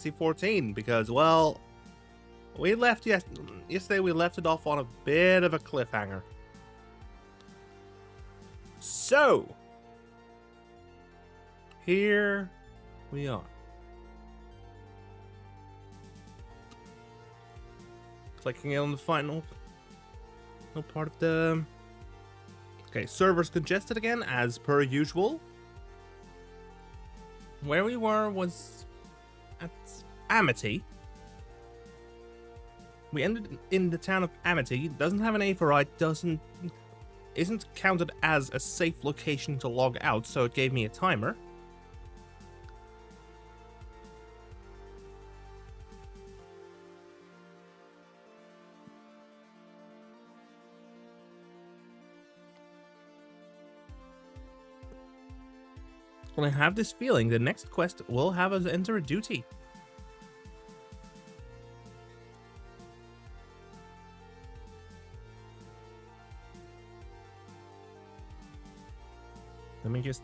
14 because, well, we left yesterday. We left it off on a bit of a cliffhanger. So here we are. Clicking on the final part of the. Okay, servers congested again as per usual. Where we were was at Amity. We ended in the town of Amity. Doesn't have an A for right, isn't counted as a safe location to log out, so it gave me a timer. And I have this feeling the next quest will have us enter a duty. Let me just...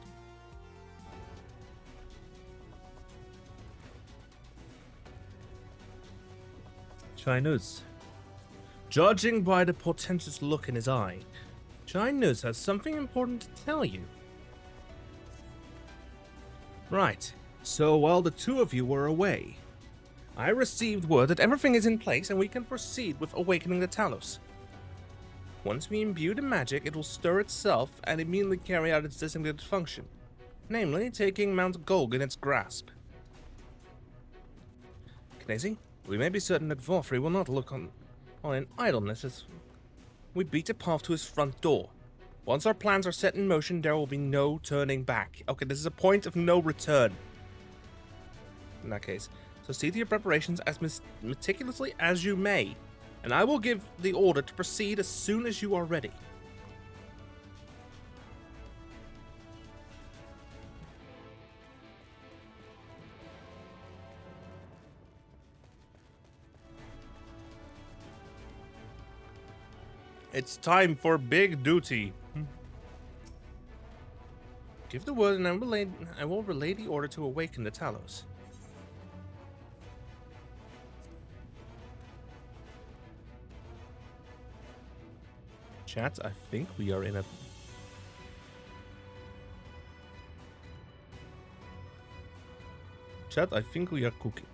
Chinese. Judging by the portentous look in his eye, Chinese has something important to tell you. Right, so while the two of you were away, I received word that everything is in place and we can proceed with awakening the Talos. Once we imbue the magic, it will stir itself and immediately carry out its designated function, namely taking Mount Golg in its grasp. Knazy, we may be certain that Vorfrey will not look on in idleness as we beat a path to his front door. Once our plans are set in motion, there will be no turning back. Okay, this is a point of no return. In that case, so see to your preparations as meticulously as you may, and I will give the order to proceed as soon as you are ready. It's time for big duty. Give the word and I will relay the order to awaken the Talos. Chat, I think we are in a... Chat, I think we are cooking.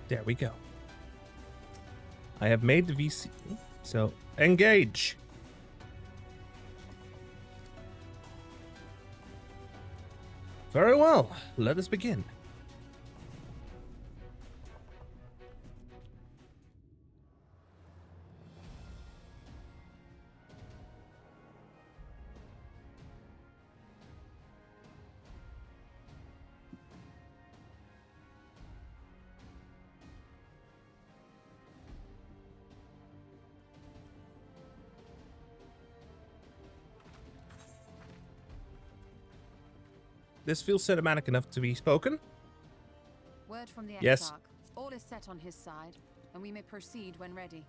There we go. I have made the VC, so engage. Very well, let us begin. This feels cinematic enough to be spoken. Word from the Yes. Exarch. All is set on his side, and we may proceed when ready.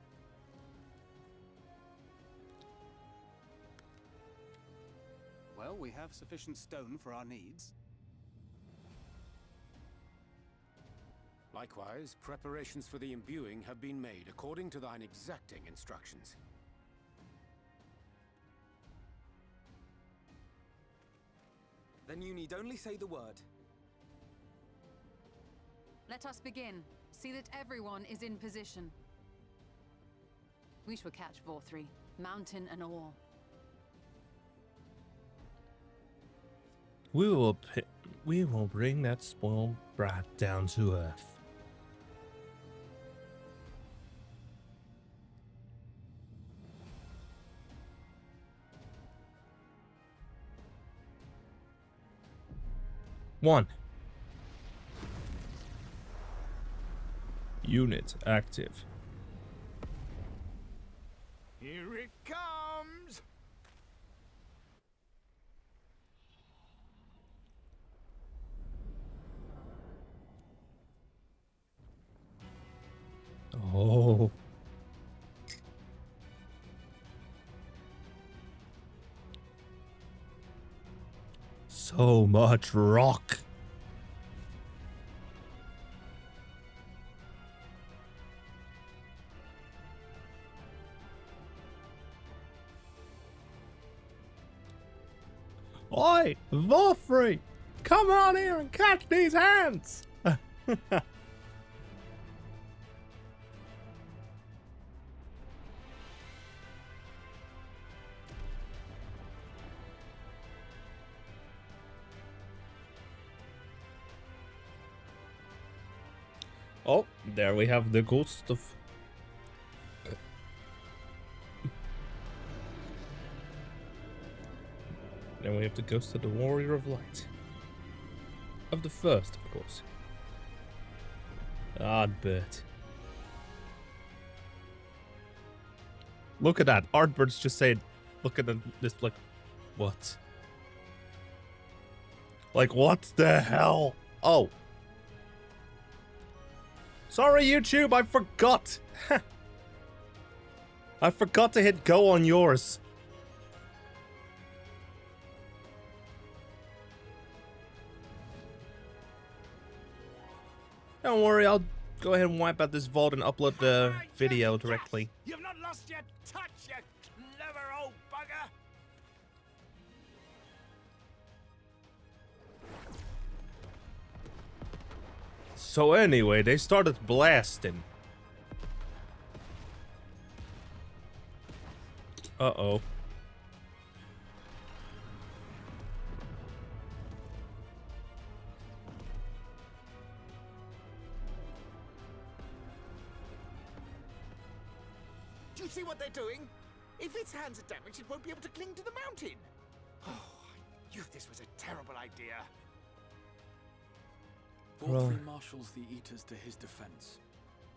Well, we have sufficient stone for our needs. Likewise, preparations for the imbuing have been made according to thine exacting instructions. Then you need only say the word. Let us begin. See that everyone is in position. We shall catch Vorfrey, mountain and all. We will bring that spoiled brat down to earth. One. Unit active. Here it comes! Oh. So much rock. Oi, Volfrey! Come on here and catch these hands! Oh, there we have the ghost of... Then we have the ghost of the Warrior of Light. Of the first, of course. Ardbert. Look at that. Ardbert's just saying, look at this, like, what? Like, what the hell? Oh. Sorry, YouTube, I forgot. I forgot to hit go on yours. Don't worry, I'll go ahead and wipe out this vault and upload the video directly. You've not lost your touch, you clever old bugger! So anyway, they started blasting. Uh-oh. Do you see what they're doing? If its hands are damaged, it won't be able to cling to the mountain. Oh, I knew this was a terrible idea. Volfrey marshals the Eaters to his defense.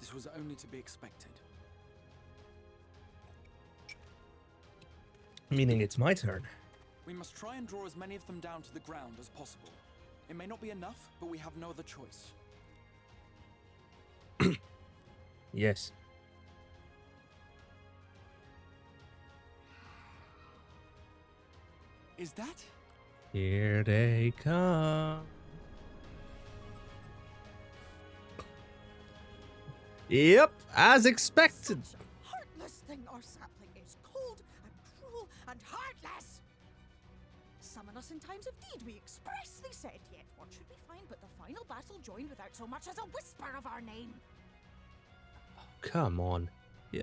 This was only to be expected. Meaning it's my turn. We must try and draw as many of them down to the ground as possible. It may not be enough, but we have no other choice. Yes. Is that? Here they come. Yep, as expected. Such a heartless thing our sapling is. Cold and cruel and heartless. Summon us in times of need, we expressly said. Yet what should we find but the final battle joined without so much as a whisper of our name? Come on. Yeah.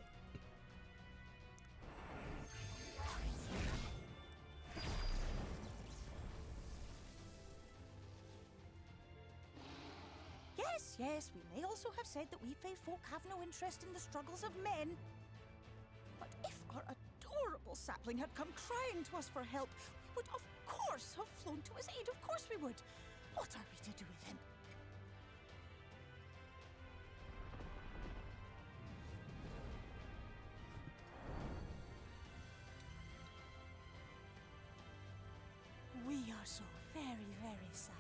Yes, we may also have said that we Fae folk have no interest in the struggles of men. But if our adorable sapling had come crying to us for help, we would of course have flown to his aid. Of course we would. What are we to do with him? We are so very, very sad.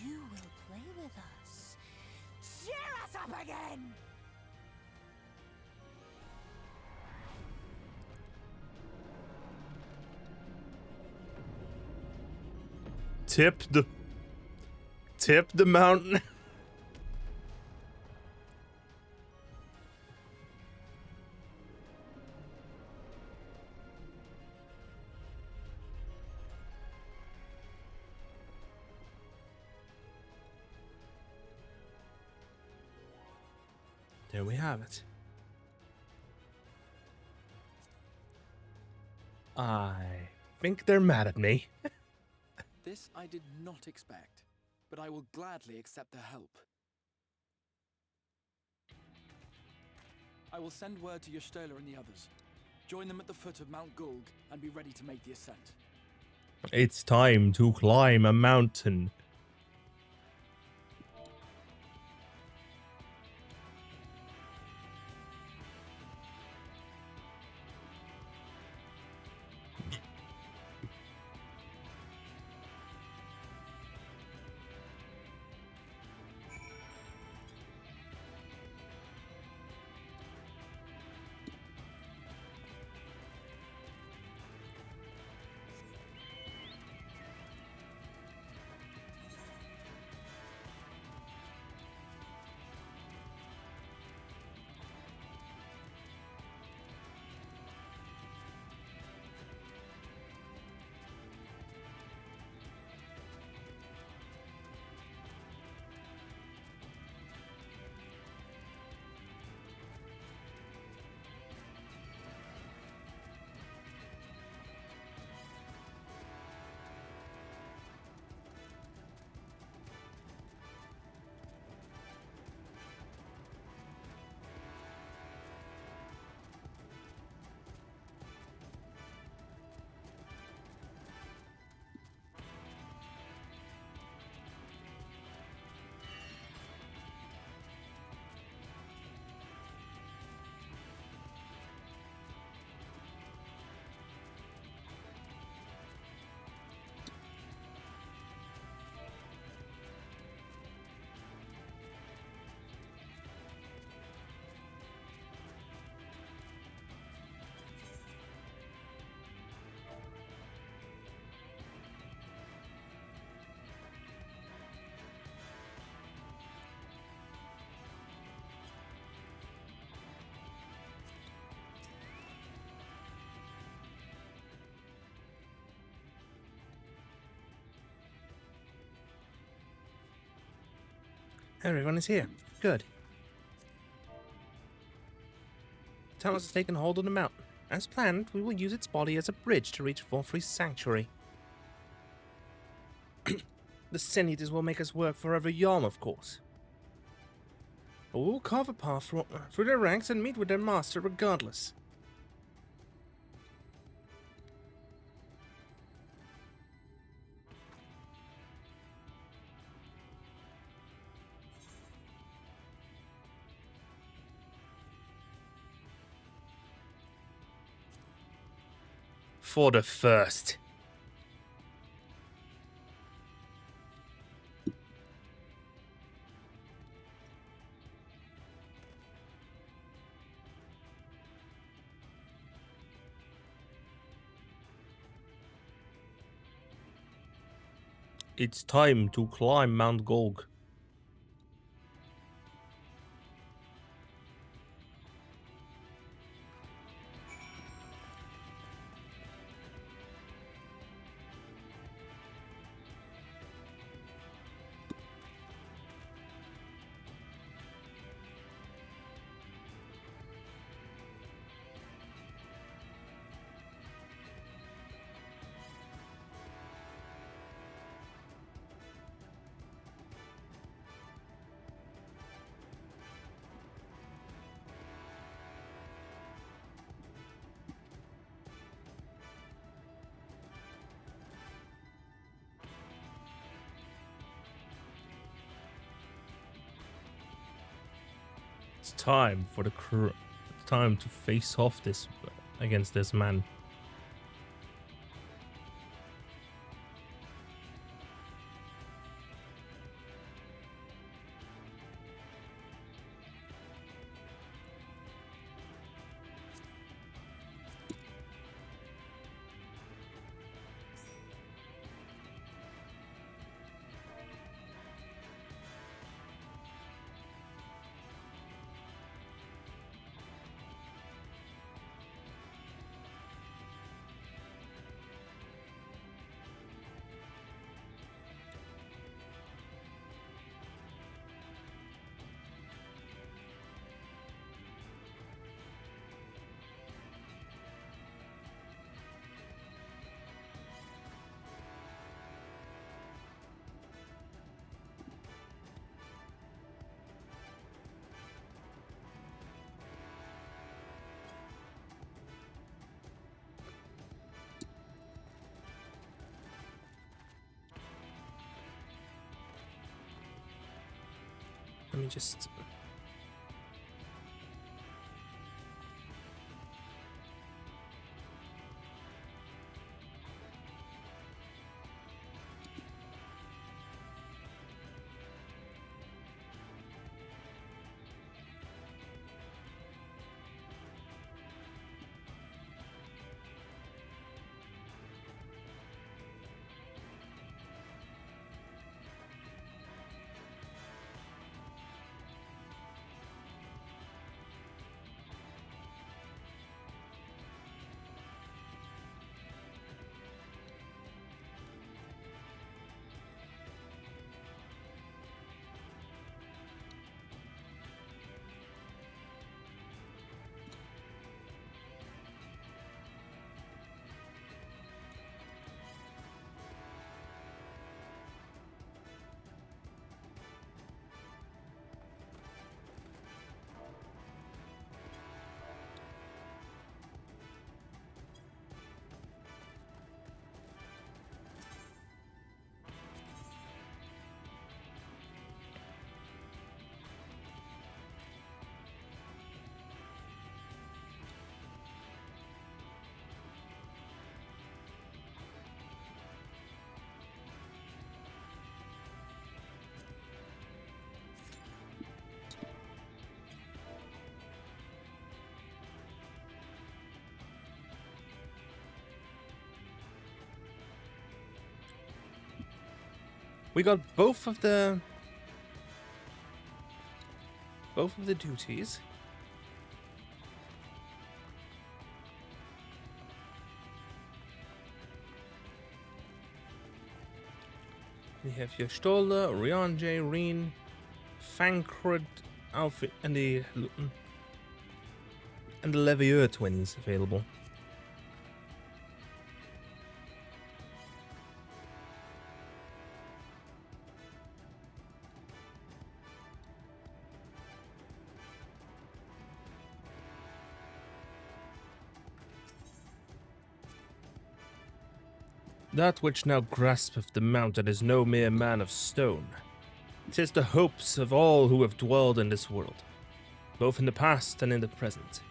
You will play with us. Cheer us up again! Tip the mountain. There we have it. I think they're mad at me. This I did not expect, but I will gladly accept their help. I will send word to Y'shtola and the others. Join them at the foot of Mount Gulg and be ready to make the ascent. It's time to climb a mountain. Everyone is here. Good. Talos has taken hold of the mountain. As planned, we will use its body as a bridge to reach Vorfrey's sanctuary. The Sin Eaters will make us work for every Yalm, of course. But we will carve a path through their ranks and meet with their master regardless. For the first. It's time to climb Mount Gulg. It's time for the crew. Time to face off against this man. Let me just... We got both of the duties. We have Yashtola, Rianje, Reen, Fankred, Alfred, and the Levieux twins available. That which now graspeth the mountain is no mere man of stone. 'Tis the hopes of all who have dwelled in this world, both in the past and in the present.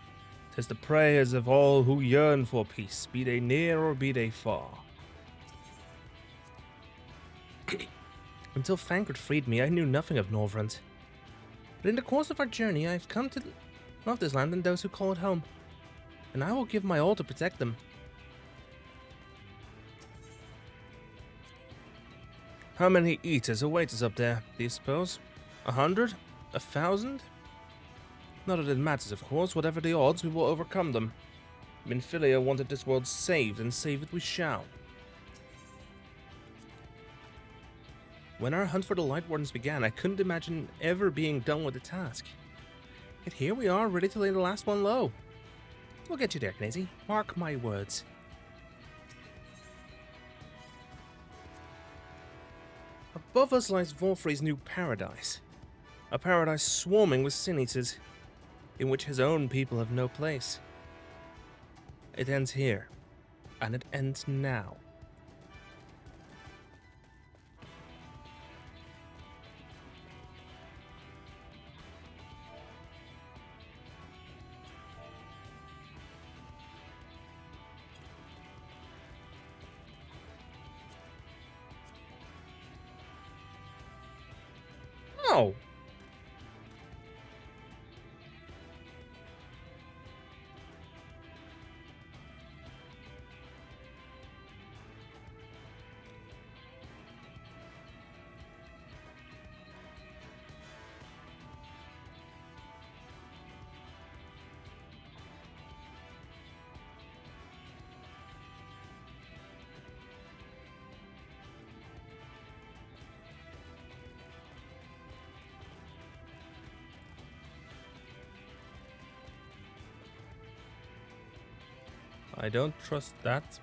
'Tis the prayers of all who yearn for peace, be they near or be they far. Until Fankred freed me, I knew nothing of Norvrent. But in the course of our journey, I have come to love this land and those who call it home, and I will give my all to protect them. How many eaters await us up there, do you suppose? 100? 1,000? Not that it matters, of course. Whatever the odds, we will overcome them. Minfilia wanted this world saved, and save it we shall. When our hunt for the Light Wardens began, I couldn't imagine ever being done with the task. Yet here we are, ready to lay the last one low. We'll get you there, Knazy. Mark my words. Above us lies Volfrey's new paradise. A paradise swarming with sin eaters, in which his own people have no place. It ends here, and it ends now. No! I don't trust that.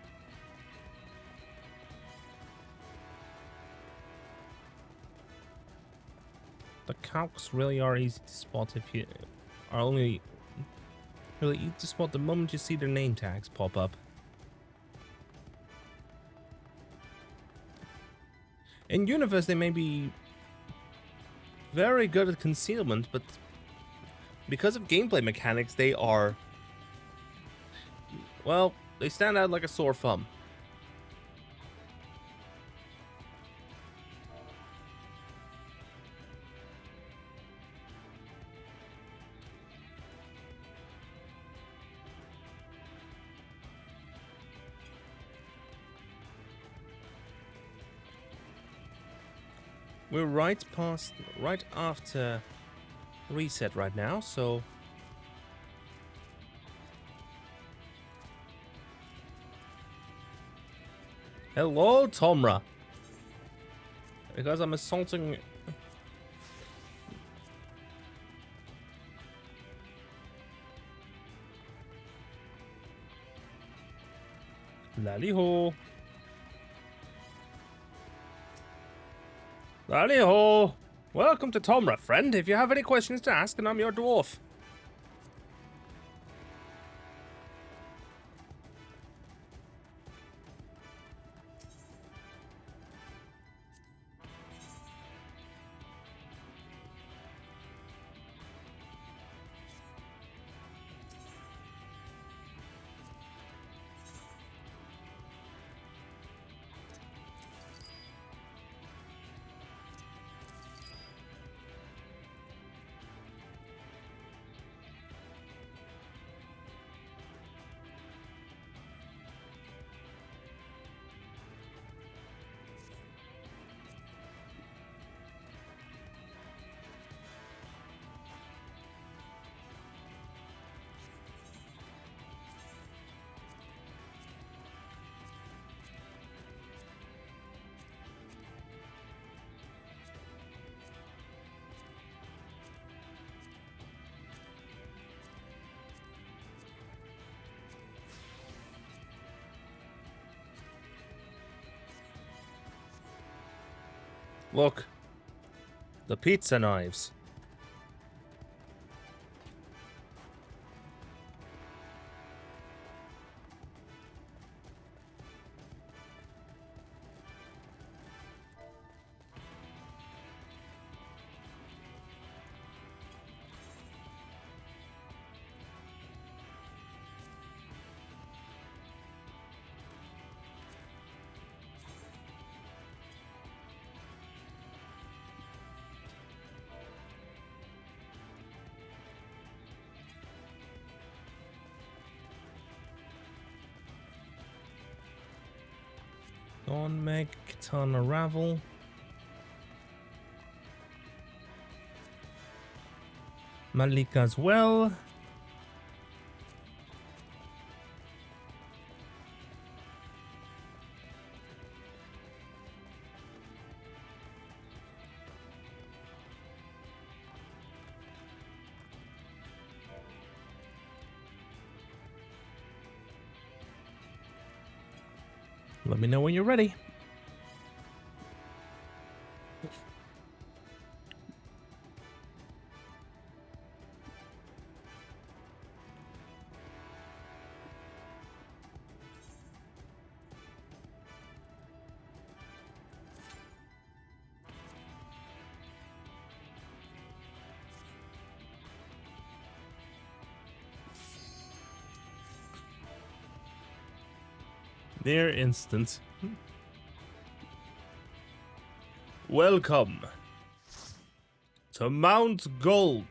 The calcs really are easy to spot if you are only really easy to spot the moment you see their name tags pop up. In universe, they may be very good at concealment, but because of gameplay mechanics, they are, well, they stand out like a sore thumb. We're right after reset right now, so hello, Tomra. Because I'm assaulting. Lally-ho. Lally-ho. Welcome to Tomra, friend. If you have any questions to ask, and I'm your dwarf. Look, the pizza knives. Don Meg, Katana Ravel. Malika as well. Let me know when you're ready. Near instant. Welcome to Mount Gulg.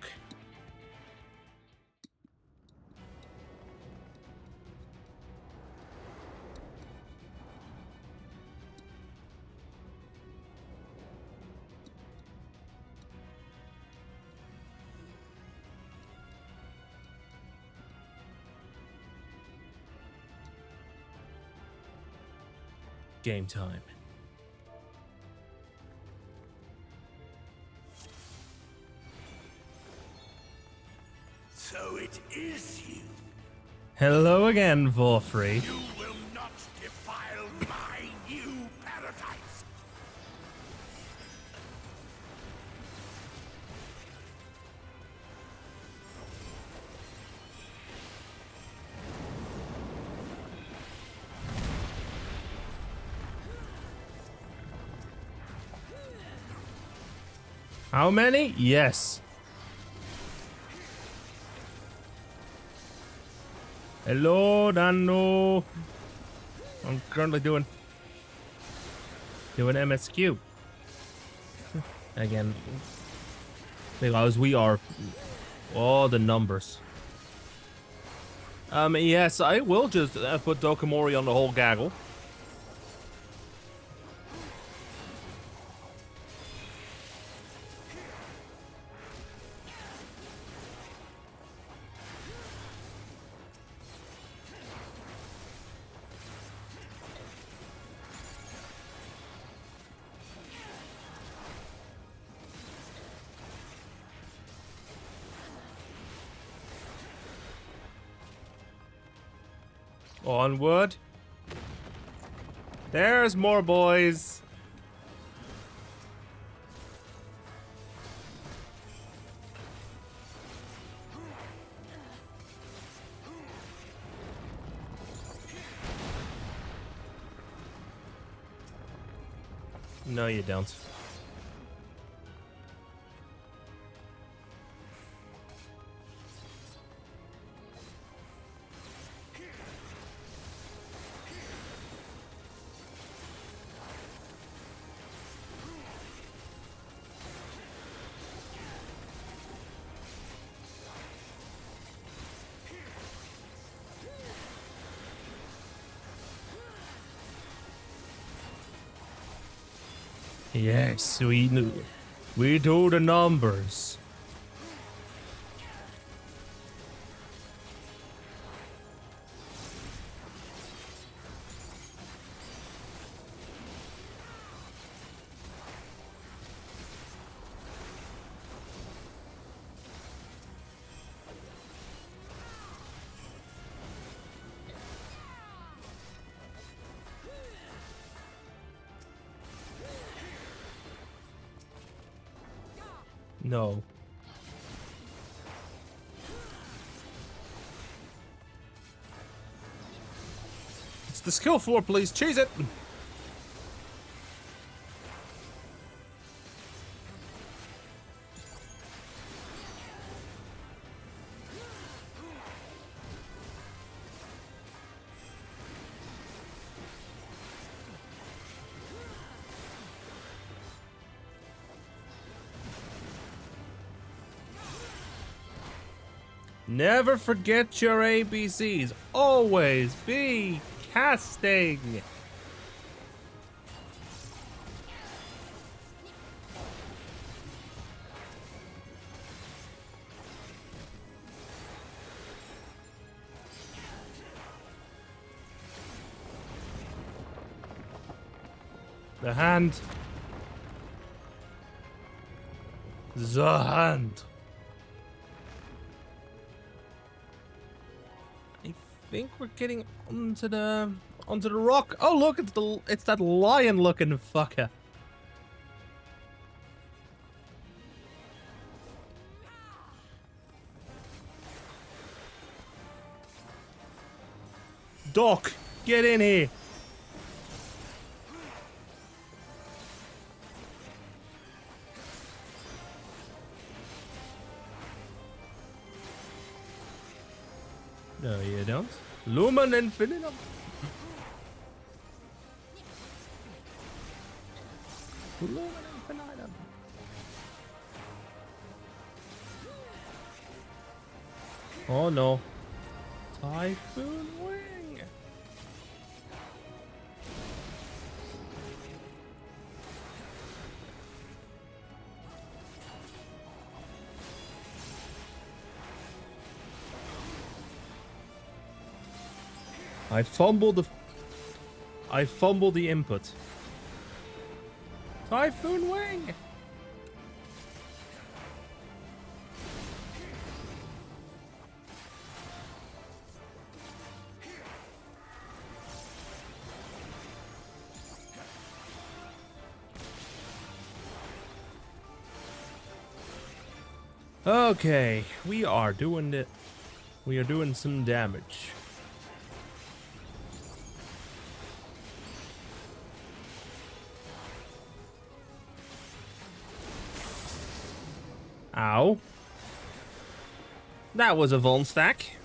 Game time. So it is you. Hello again, Vorfrey. You will not defile my new paradise. How many? Yes. Hello, Dano. I'm currently doing MSQ. Again. Because we are all the numbers. Yes, I will just put Dokomori on the whole gaggle. Onward. There's more boys. No, you don't. Yes, we knew. We do the numbers. No. It's the skill floor, please. Cheese it. Never forget your ABCs. Always be casting. The hand. The hand. I think we're getting onto the rock. Oh look, it's that lion looking fucker. Doc, get in here. No, you don't. Lumen Infinitum. Lumen Infinitum. Oh no. Typhoon Wing. I fumbled the input. Typhoon Wing. Okay, we are doing it. We are doing some damage. Ow. That was a Vuln stack.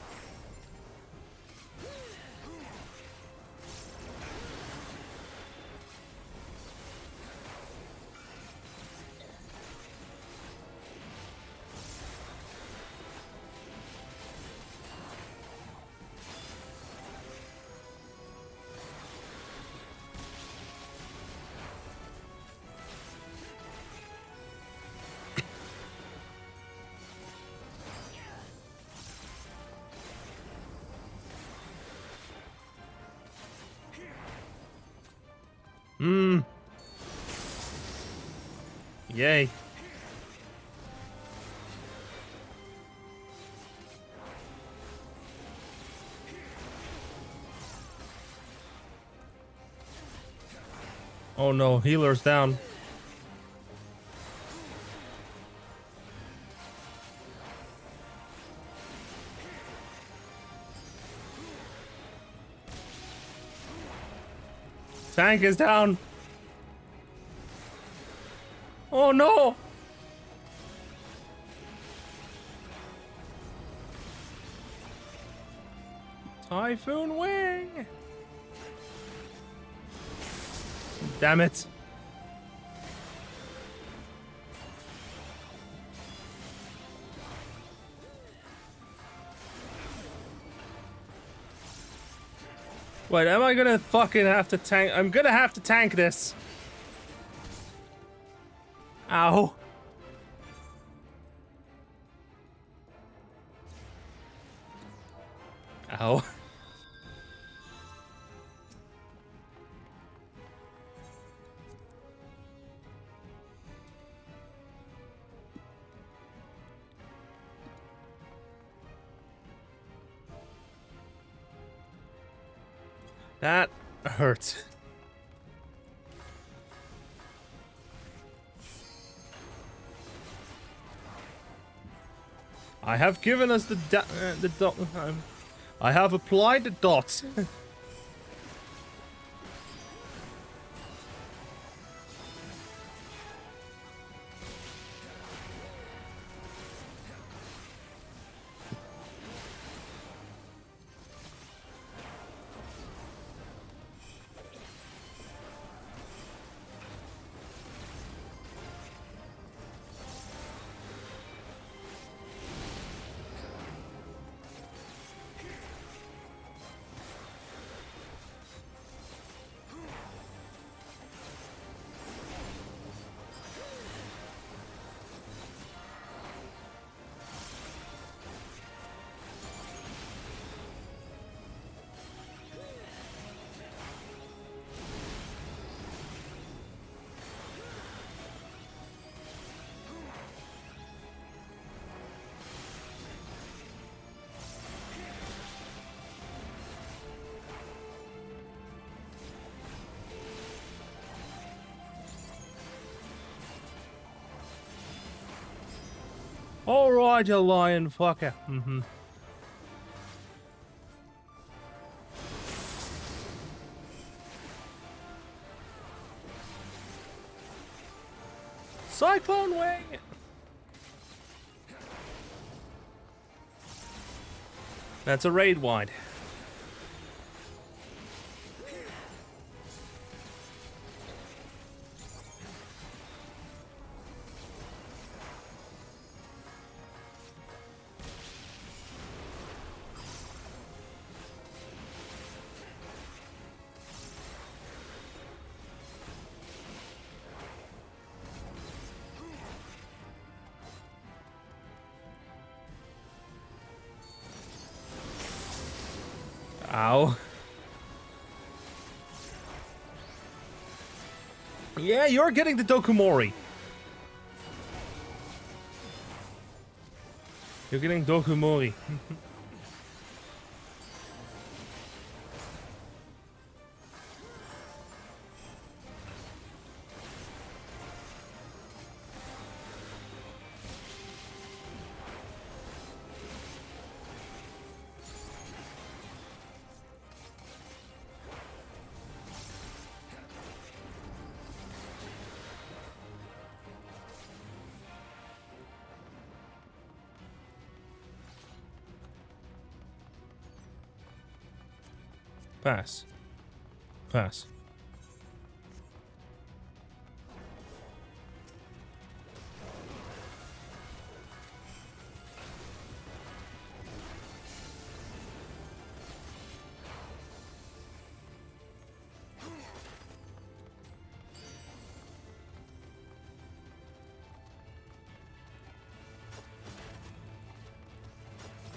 Yay. Oh no, healer's down. Tank is down. Oh no! Typhoon Wing! Damn it. Wait, am I gonna fucking have to tank? I'm gonna have to tank this. Ow. Ow. That hurts. I have given us the dot. I have applied the dots. All right, you lion fucker. Cyclone Wing. That's a raid wide. Ow. Yeah, you're getting the Dokumori. You're getting Dokumori. Pass. Pass.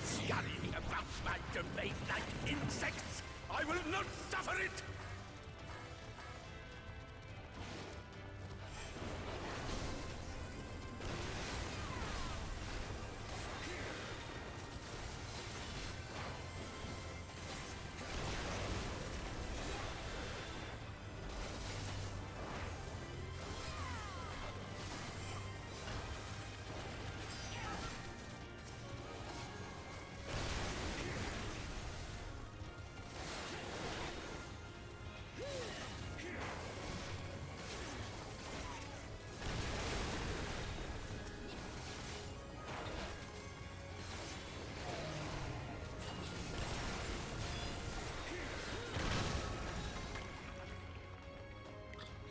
Scurrying about my domain like insects! I will not suffer it!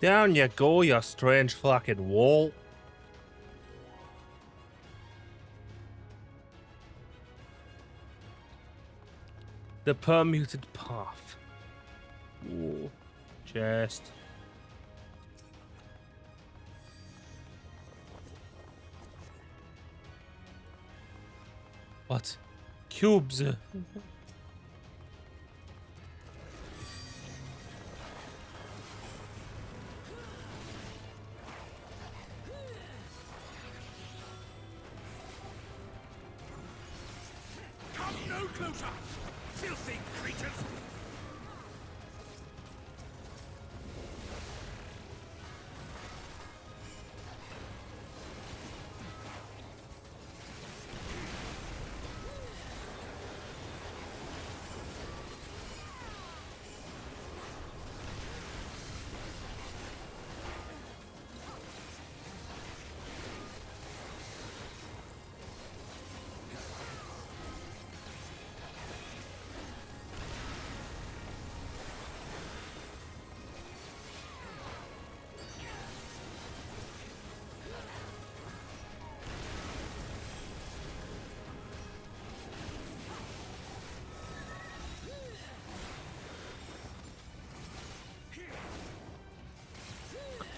Down you go, you strange fucking wall. The permuted path. Ooh. Chest. What? Cubes. Come no closer! Filthy creatures!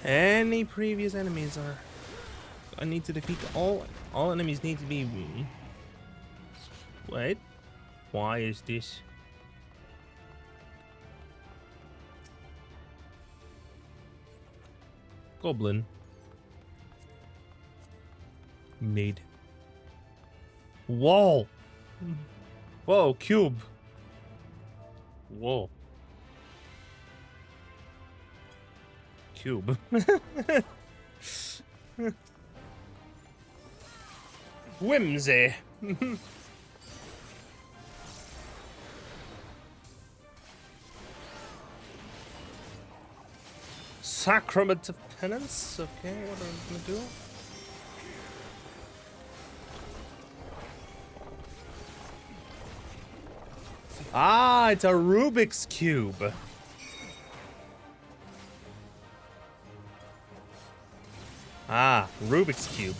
Any previous enemies are... I need to defeat all enemies need to be... Wait. Why is this? Goblin. Made. Wall. Whoa, cube. Whoa. Cube. Whimsy. Sacrament of penance. Okay, what are we gonna do? Ah, it's a Rubik's Cube. Ah, Rubik's Cube.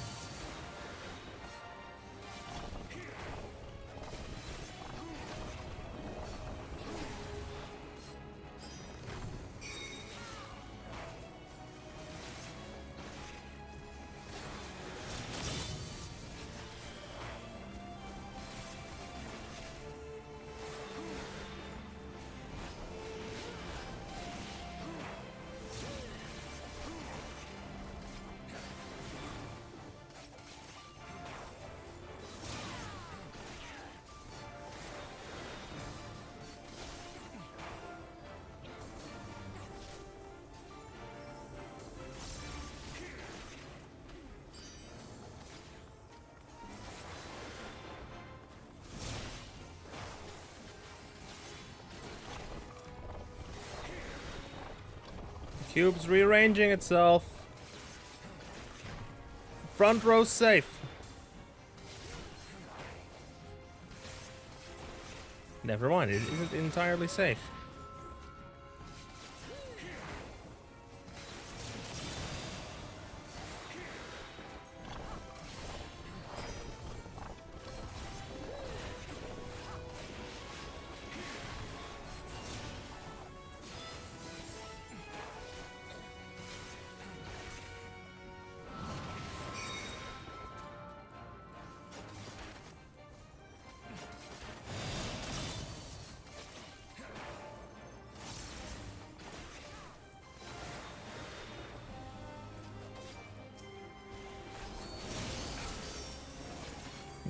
Cube's rearranging itself. Front row safe. Never mind, it isn't entirely safe.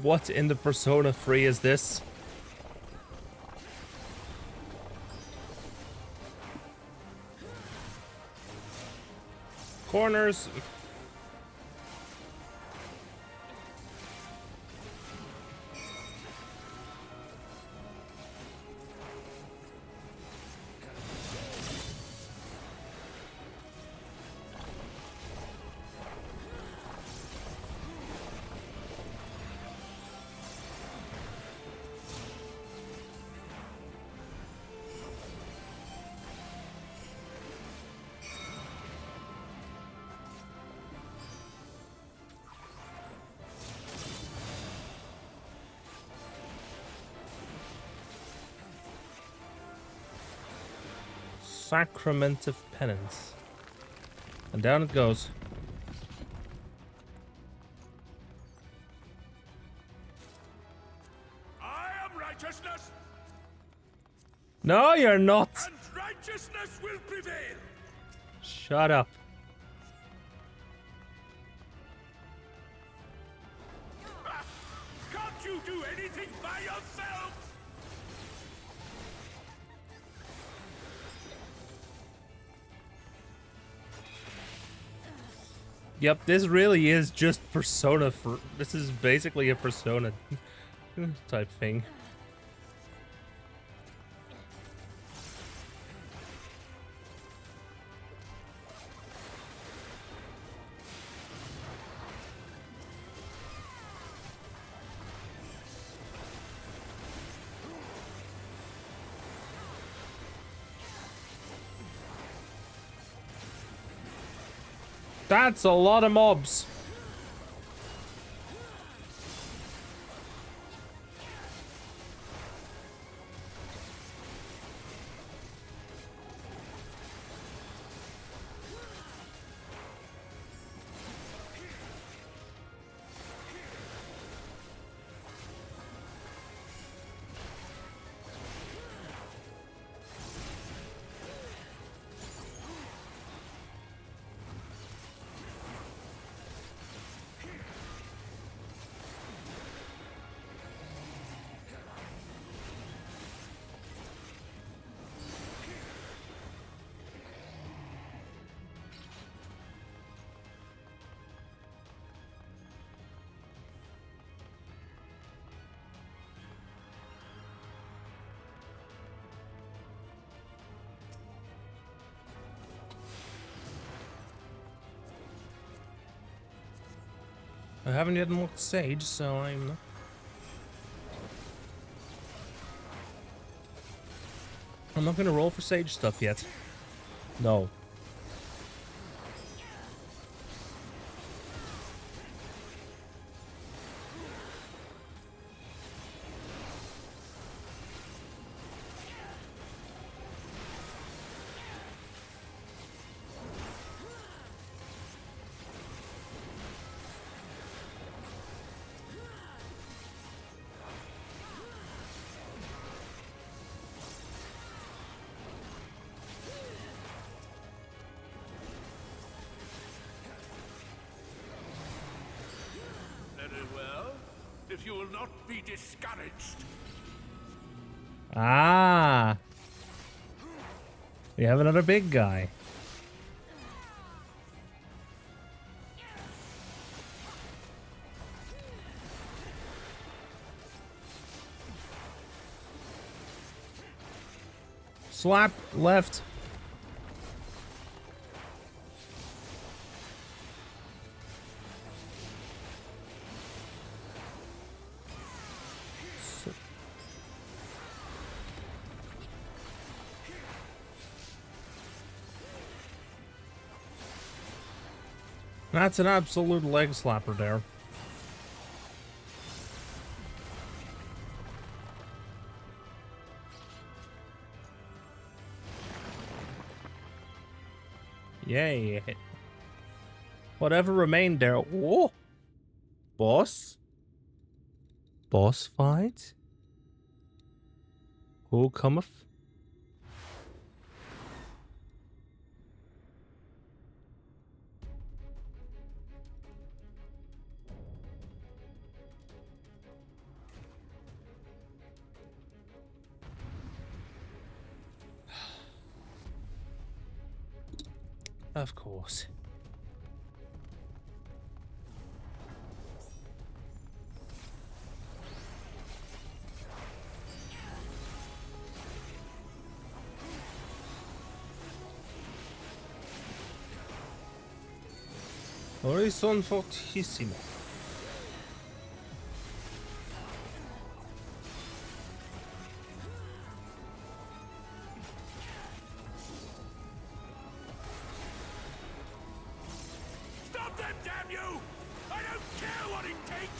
What in the Persona 3 is this? Corners. Sacrament of Penance. And down it goes. I am righteousness, No, you're not. and righteousness will prevail. Shut up. Can't you do anything by yourself? Yep, this really is just Persona. This is basically a Persona type thing. That's a lot of mobs. I haven't yet unlocked Sage, so I'm not gonna roll for Sage stuff yet. No. Very well. If you will not be discouraged. Ah. We have another big guy. Slap left. That's an absolute leg slapper there. Yay. Whatever remained there. Whoa. Boss? Boss fight? Who cometh? Of course. Horizon fortissimo. Stop them, damn you! I don't care what it takes!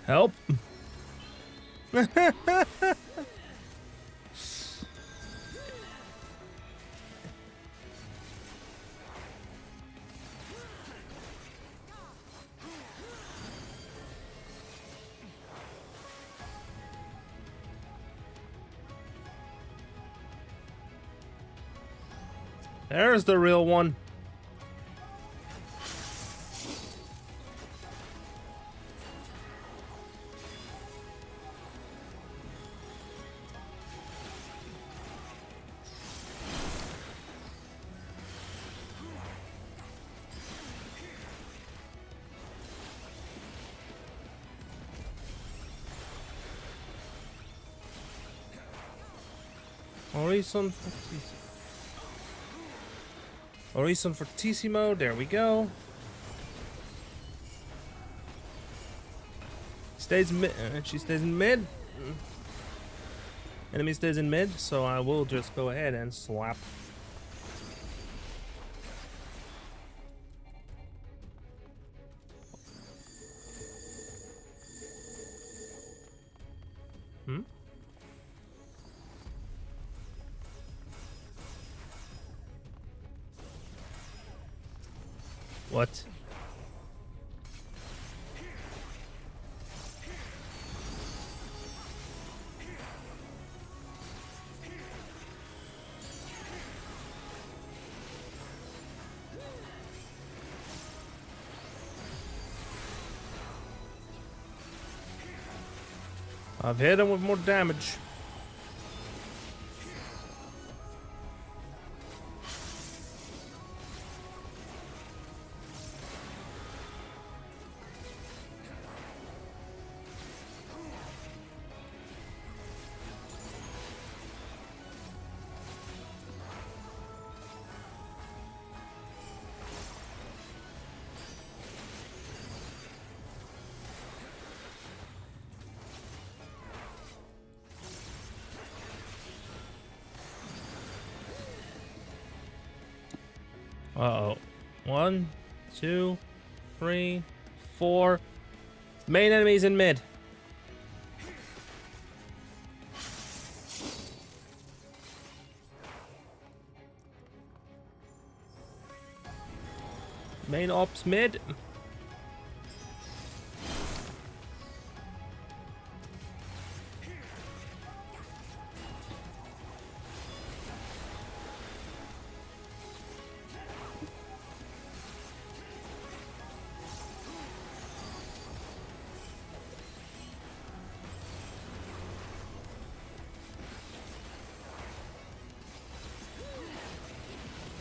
Help! There's the real one. Horizon fortissimo. Horizon fortissimo, there we go. Stays mid. She stays in mid. Enemy stays in mid, so I will just go ahead and swap. Hmm? What? I've hit him with more damage. Uh-oh. 1, 2, 3, 4. Main enemies in mid. Main ops mid.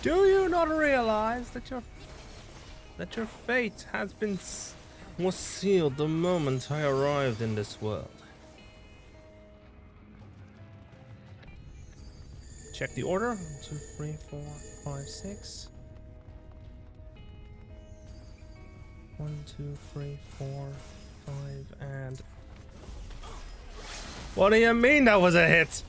Do you not realize that your fate has been was sealed the moment I arrived in this world? Check the order. 1, 2, 3, 4, 5, 6. 1, 2, 3, 4, 5, and. What do you mean that was a hit?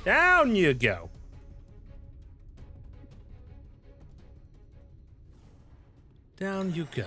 Down you go. Down you go.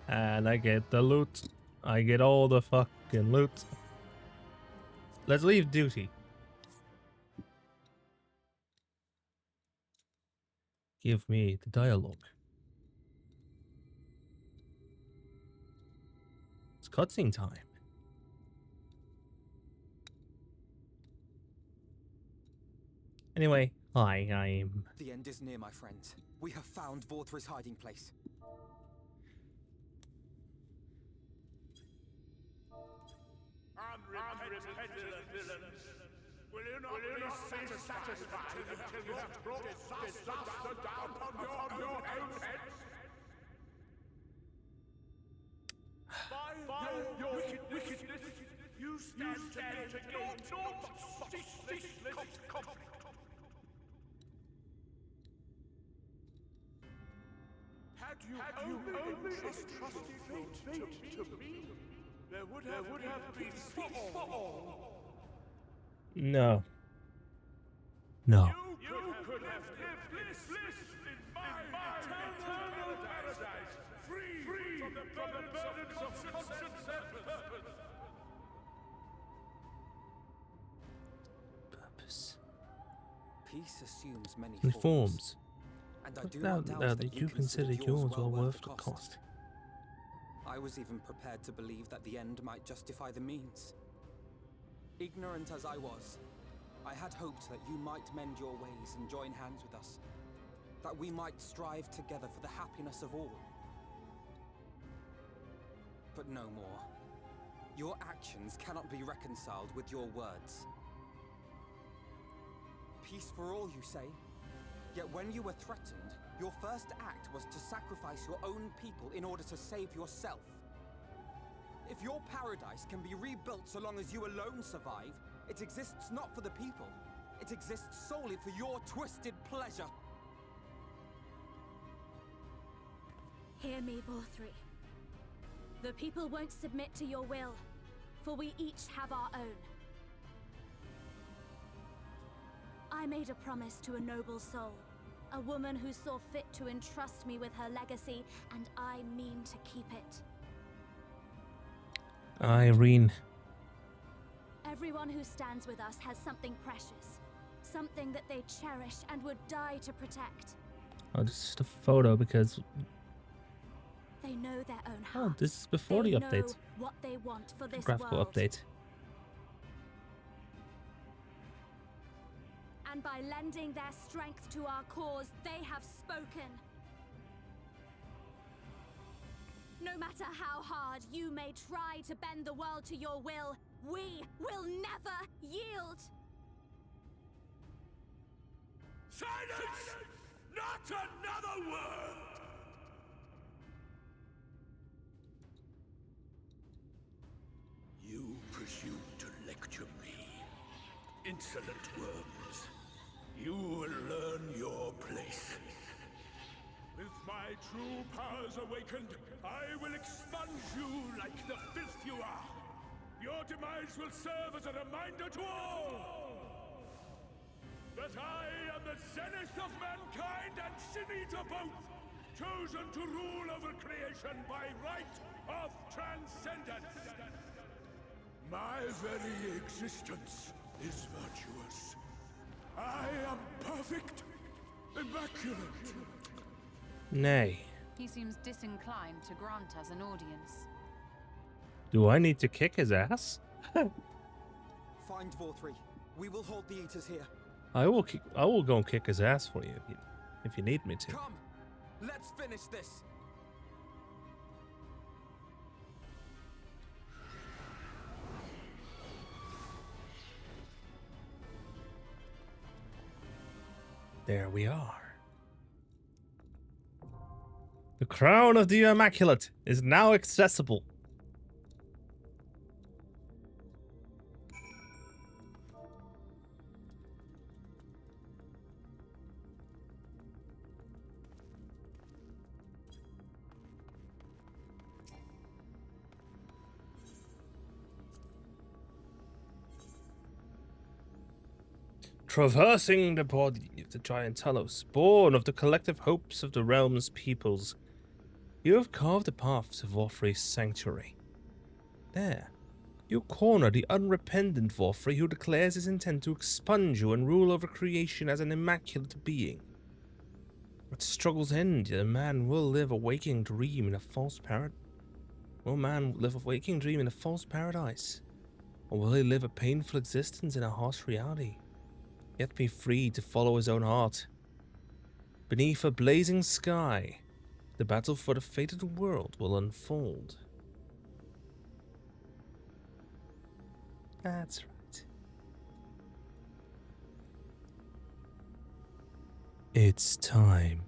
And I get the loot. I get all the fucking loot. Let's leave duty. Give me the dialogue. It's cutscene time. Anyway, hi, I'm... The end is near, my friends. We have found Vorthra's hiding place. Unrepentant villains! Will you not be satisfied until you have brought disaster down upon your own heads? By your wickedness, you stand to gain naught but ceaseless conflict. Had you only trusted fate to me, there would have been peace for all. No. No. You could have lived bliss in my eternal paradise, free from the burdens of conscience and purpose. Purpose. Peace assumes many In forms. forms. And I But do now not doubt that that you consider yours well worth the cost. I was even prepared to believe that the end might justify the means. Ignorant as I was, I had hoped that you might mend your ways and join hands with us. That we might strive together for the happiness of all. But no more. Your actions cannot be reconciled with your words. Peace for all, you say? Yet when you were threatened, your first act was to sacrifice your own people in order to save yourself. If your paradise can be rebuilt so long as you alone survive, it exists not for the people. It exists solely for your twisted pleasure. Hear me, Vorthri. The people won't submit to your will, for we each have our own. I made a promise to a noble soul, a woman who saw fit to entrust me with her legacy, and I mean to keep it. Irene. Everyone who stands with us has something precious, something that they cherish and would die to protect. Oh, this is just a photo because... They know their own Oh, hearts. this is before the They update. know what they want for this Graphical world. update. And by lending their strength to our cause, they have spoken. No matter how hard you may try to bend the world to your will, we will never yield! Silence! Not another word! You presume to lecture me. Insolent worms. You will learn your place. With my true powers awakened, I will expunge you like the filth you are. Your demise will serve as a reminder to all that I am the zenith of mankind and Sin-Eater both, chosen to rule over creation by right of transcendence. My very existence is virtuous. I am perfect, immaculate. Nay. He seems disinclined to grant us an audience. Do I need to kick his ass? Find Vorthri. We will hold the Eaters here. I will go and kick his ass for you if you need me to. Come! Let's finish this! There we are. The crown of the Immaculate is now accessible. Traversing the body of the giant Talos, born of the collective hopes of the realm's peoples, you have carved a path to Vorfrey's sanctuary. There, you corner the unrepentant Vorfrey who declares his intent to expunge you and rule over creation as an immaculate being. At the struggle's end, the man will live a waking dream in a false paradise. Will man live a waking dream in a false paradise? Or will he live a painful existence in a harsh reality? Yet be free to follow his own heart. Beneath a blazing sky, the battle for the fate of the world will unfold. That's right. It's time.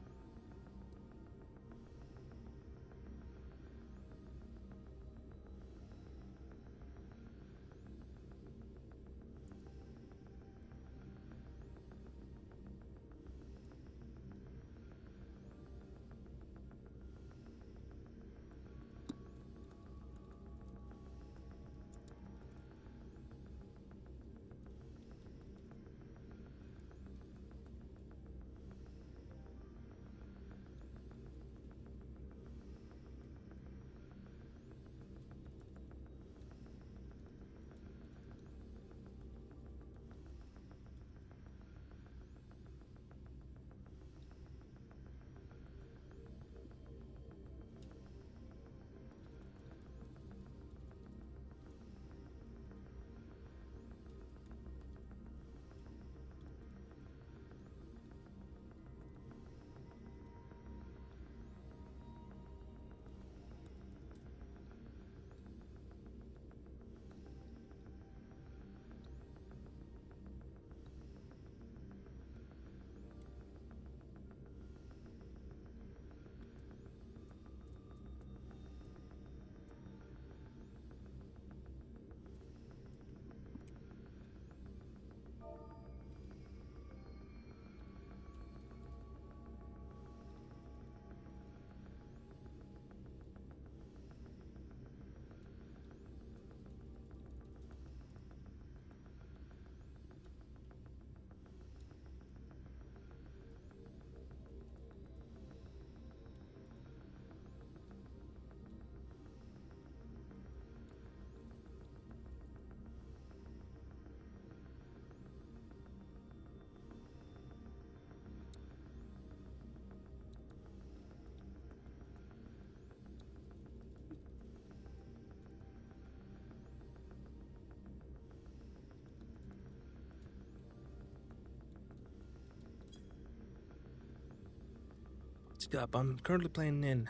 I'm currently playing in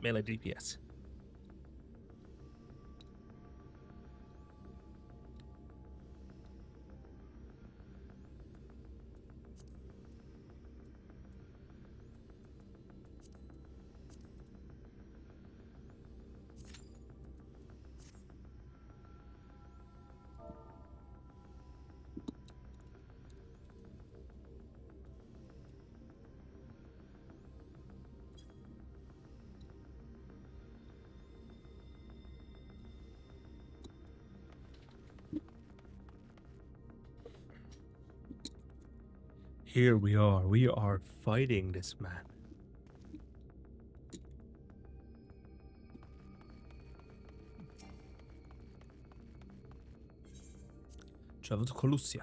melee DPS. Here we are fighting this man. Travel to Colusia.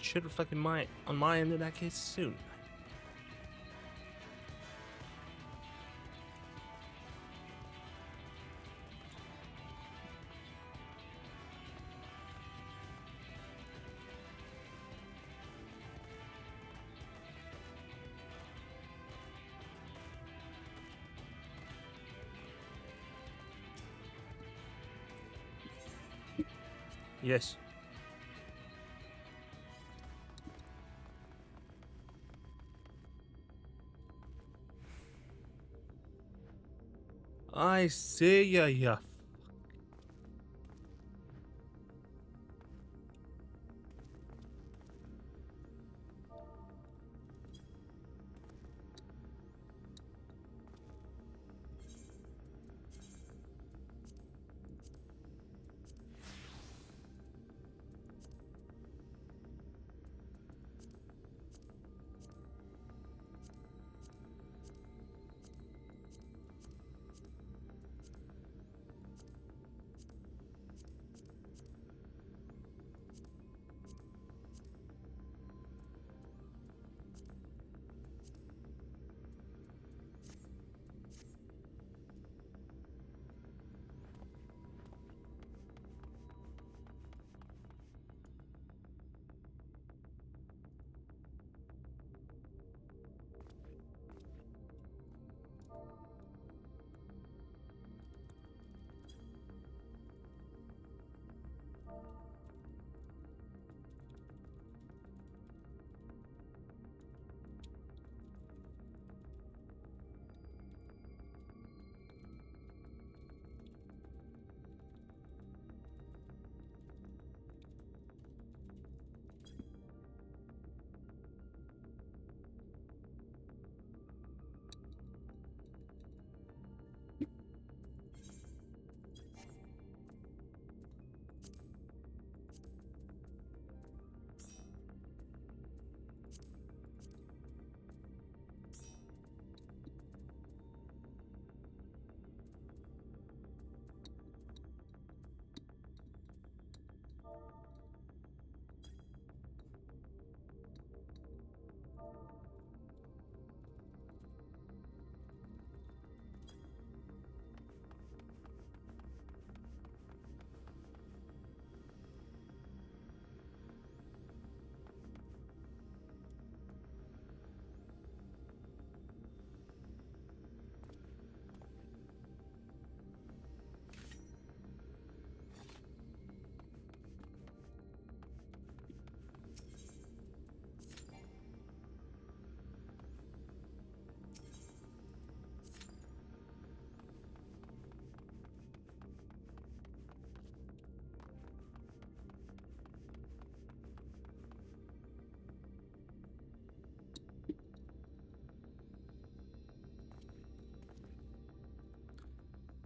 should reflect on my end in that case soon. Yes. I see ya.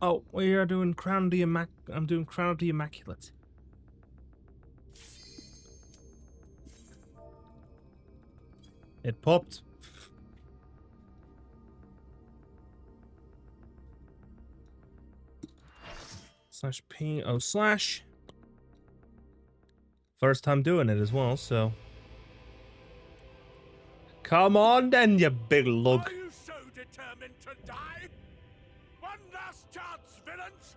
Oh, we are doing Crown of the I'm doing Crown of the Immaculate. It popped. /P/O/. First time doing it as well, so. Come on then, you big lug. Are you so determined to die? One last chance, villains!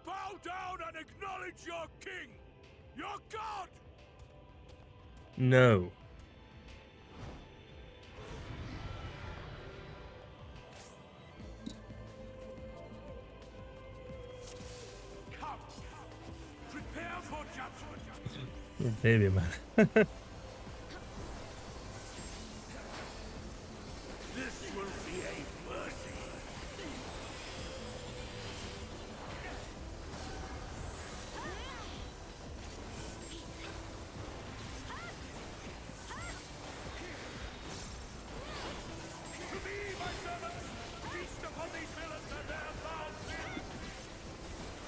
Bow down and acknowledge your king! Your god! No. Come! Prepare for judgment! Baby man. This will be a mercy! To me, my servants! Feast upon these villains and their foul sins!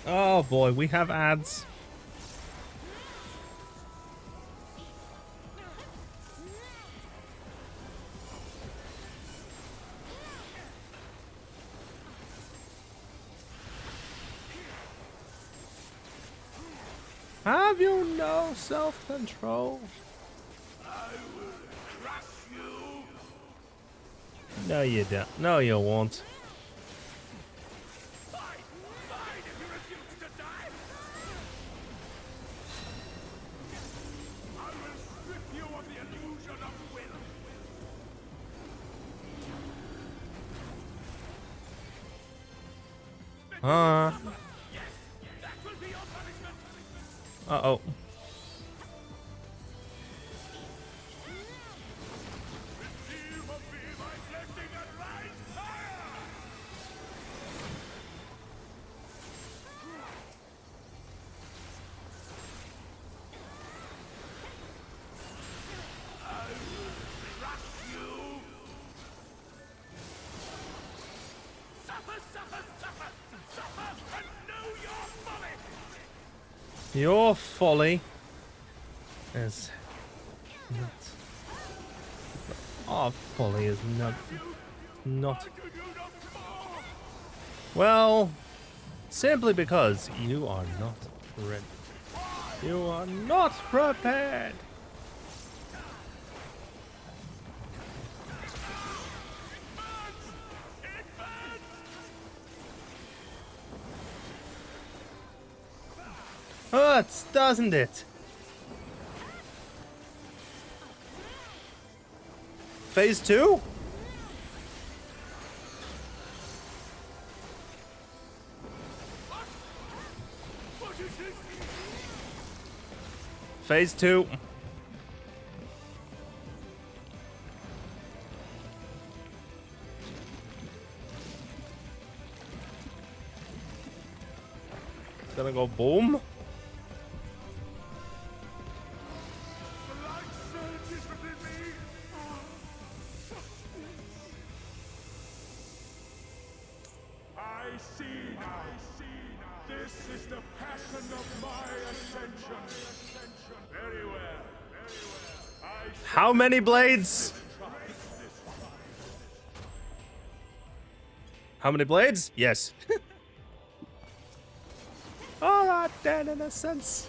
Oh boy, we have ads. Have you no self-control? No, you don't. No, you won't. Fine, fine if you refuse to die. I will strip you of the illusion of will. Yes, that will be your punishment. Uh-oh. Receive of me my blessing and rise higher. I will crush you. Suffer, suffer, suffer, suffer, and know your folly. Your folly is not. Our folly is not. Not. Do you not more? Well, simply because you are not ready. You are not prepared. Hurts, doesn't it? Phase 2? What is this? Phase 2. Gonna go boom. The light surges within me. I see now. This is the passion of my ascension. Very well. How many blades? How many blades? Yes. Alright then, in a sense.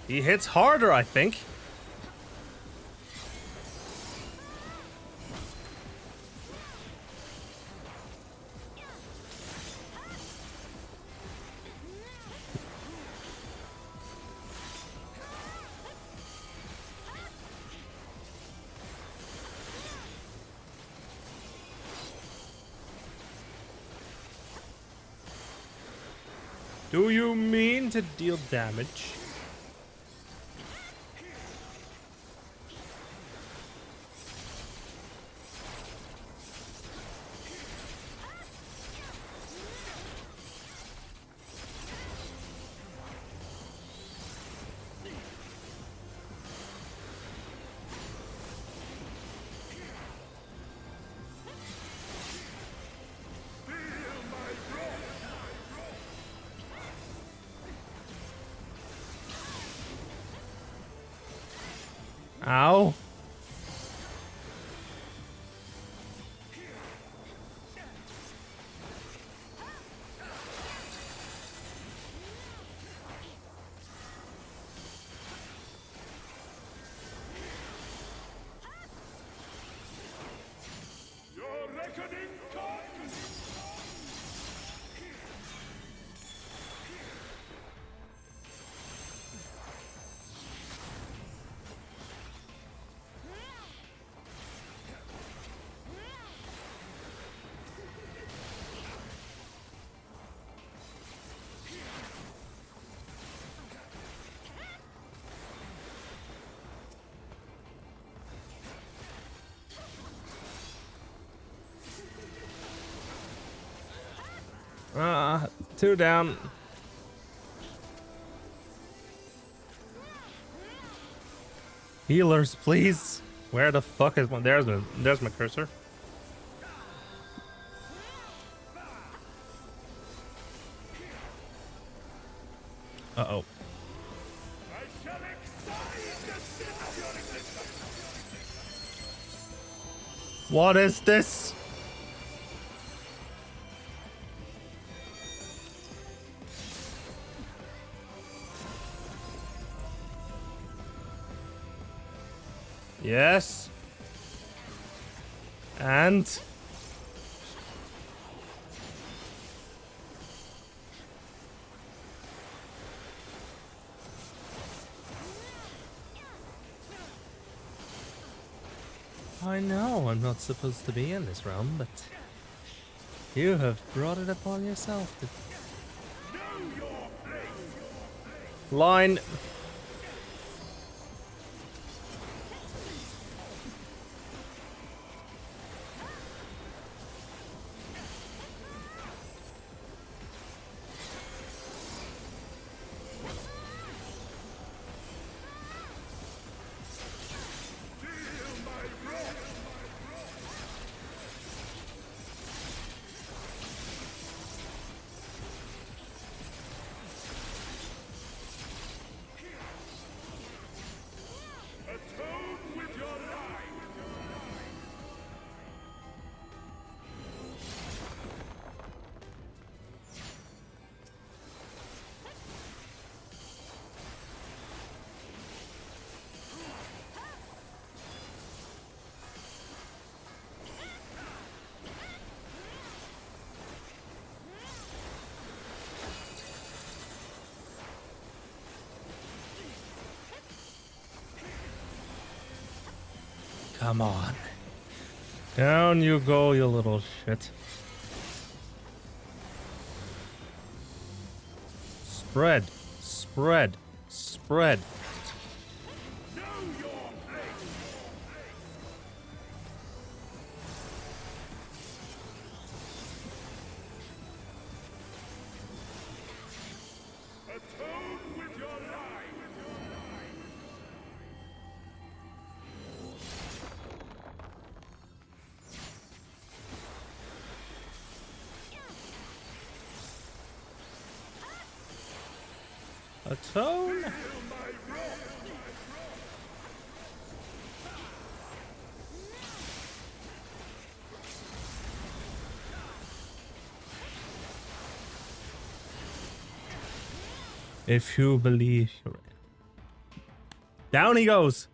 He hits harder, I think. Do you mean to deal damage? Ow. Your reckoning comes. Two down. Healers, please. Where the fuck is one? There's my cursor. Uh-oh. I shall excite What is this? Yes. And I know I'm not supposed to be in this realm, but you have brought it upon yourself to... Line. Come on. Down you go, you little shit. Spread. Spread. Spread. Atone? If you believe you're right. Down he goes.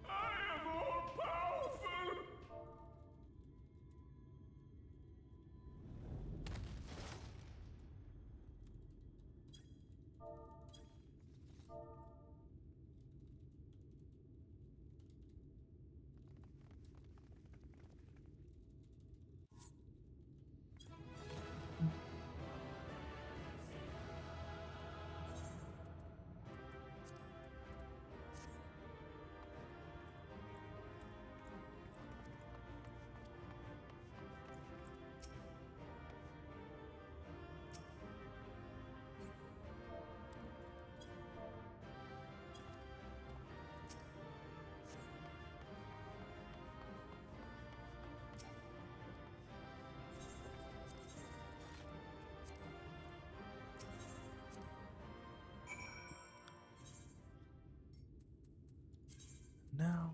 Now,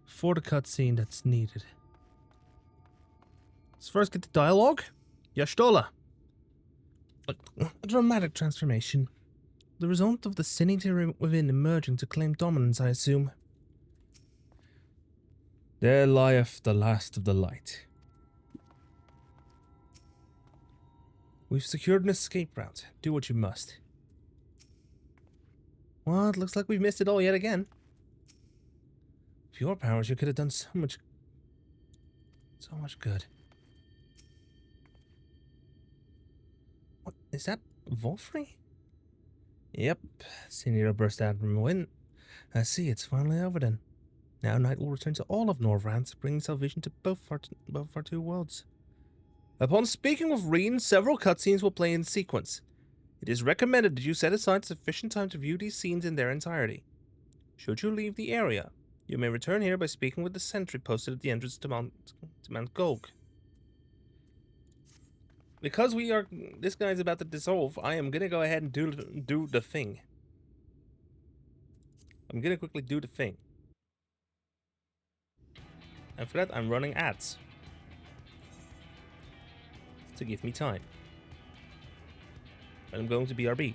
for the cutscene that's needed, let's first get the dialogue. Yashtola. A dramatic transformation. The result of the sanity within emerging to claim dominance, I assume. There lieth the last of the light. We've secured an escape route. Do what you must. Well, it looks like we've missed it all yet again. With your powers, you could have done so much good. What, is that Volfrey? Yep, Senior burst out from within. I see, it's finally over then. Now night will return to all of Norvrand, bringing salvation to both our two worlds. Upon speaking with Reen, several cutscenes will play in sequence. It is recommended that you set aside sufficient time to view these scenes in their entirety. Should you leave the area, you may return here by speaking with the sentry posted at the entrance to Mount Golg. Because this guy's about to dissolve, I am gonna go ahead and do the thing. I'm gonna quickly do the thing. And for that, I'm running ads to give me time. And I'm going to BRB.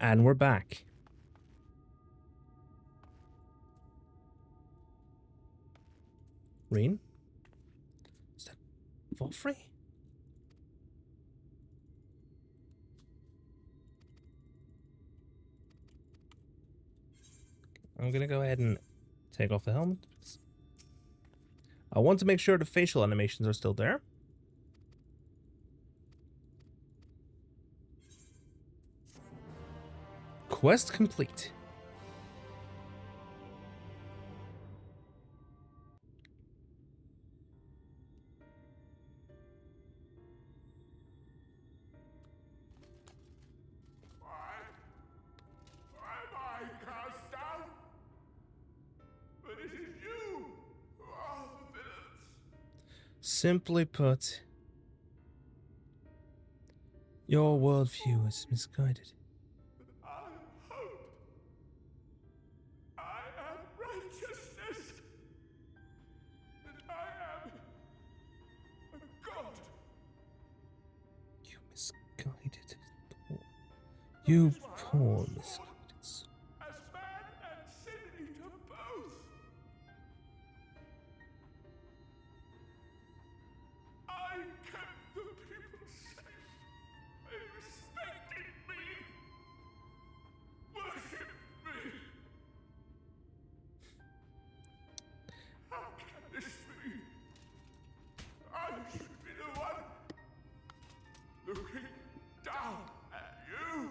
And we're back. Reen? Is that Volfrey? I'm gonna go ahead and take off the helmet. I want to make sure the facial animations are still there. Quest complete. Why am I cast down? But it is you who are the villains. Simply put, your worldview is misguided. I am hope. I am righteousness. And I am a god. You misguided. You poor misguided soul. As man and sin eater both. I kept the people safe. They respected me. Worshipped me. How can this be? I should be the one looking down at you.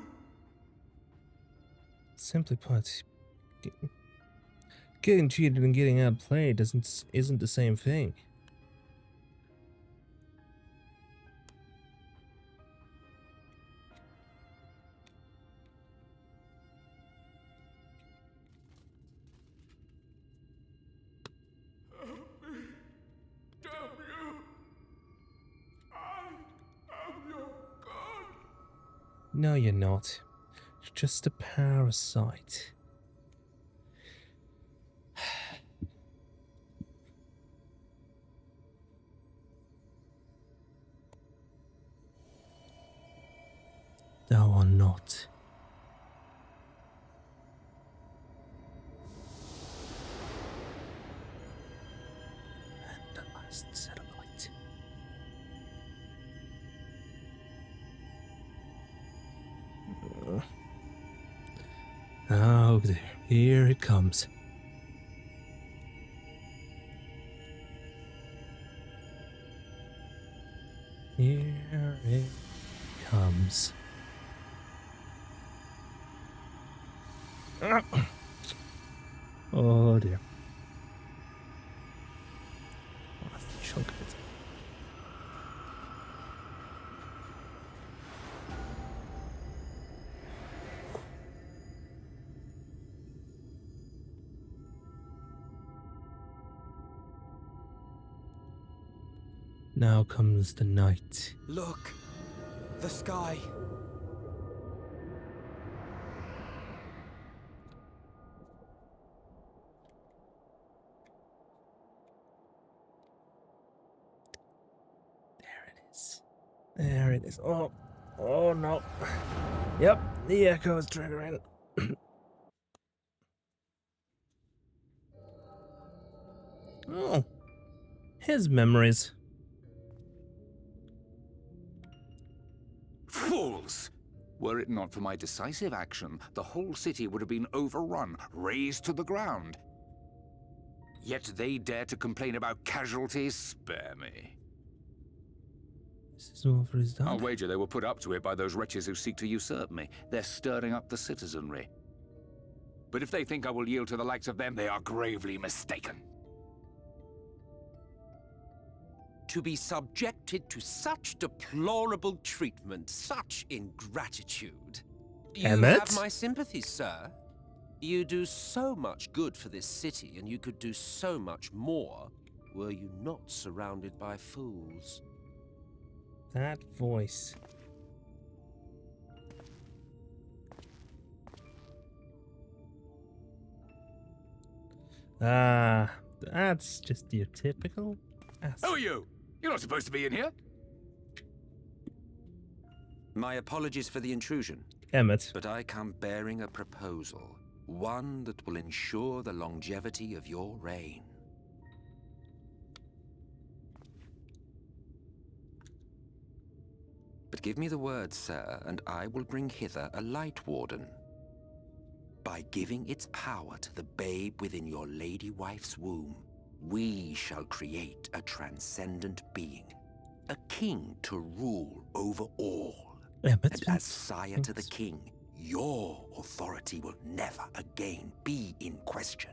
Simply put, getting cheated and getting outplayed isn't the same thing. Damn you! I am your god. No, you're not. You're just a parasite. Thou art not. And the last satellite. Oh, there. Here it comes. Here it comes. Oh dear. Oh, that's a chunk of it. Now comes the night. Look! The sky! There it is. Oh, oh no. Yep, the echo is triggering. Oh, his memories. Fools! Were it not for my decisive action, the whole city would have been overrun, razed to the ground. Yet they dare to complain about casualties? Spare me. This is all for his dad. I'll wager they were put up to it by those wretches who seek to usurp me. They're stirring up the citizenry. But if they think I will yield to the likes of them, they are gravely mistaken. To be subjected to such deplorable treatment, such ingratitude. You Emmett? have my sympathy, sir. You do so much good for this city, and you could do so much more were you not surrounded by fools. That voice. Ah, that's just your typical ass. Who are you? You're not supposed to be in here. My apologies for the intrusion, Emmett. but I come bearing a proposal. One that will ensure the longevity of your reign. But give me the word, sir, and I will bring hither a light warden. By by giving its power to the babe within your lady wife's womb, we shall create a transcendent being, a king to rule over all. Yeah, but And as sire to the king, your authority will never again be in question.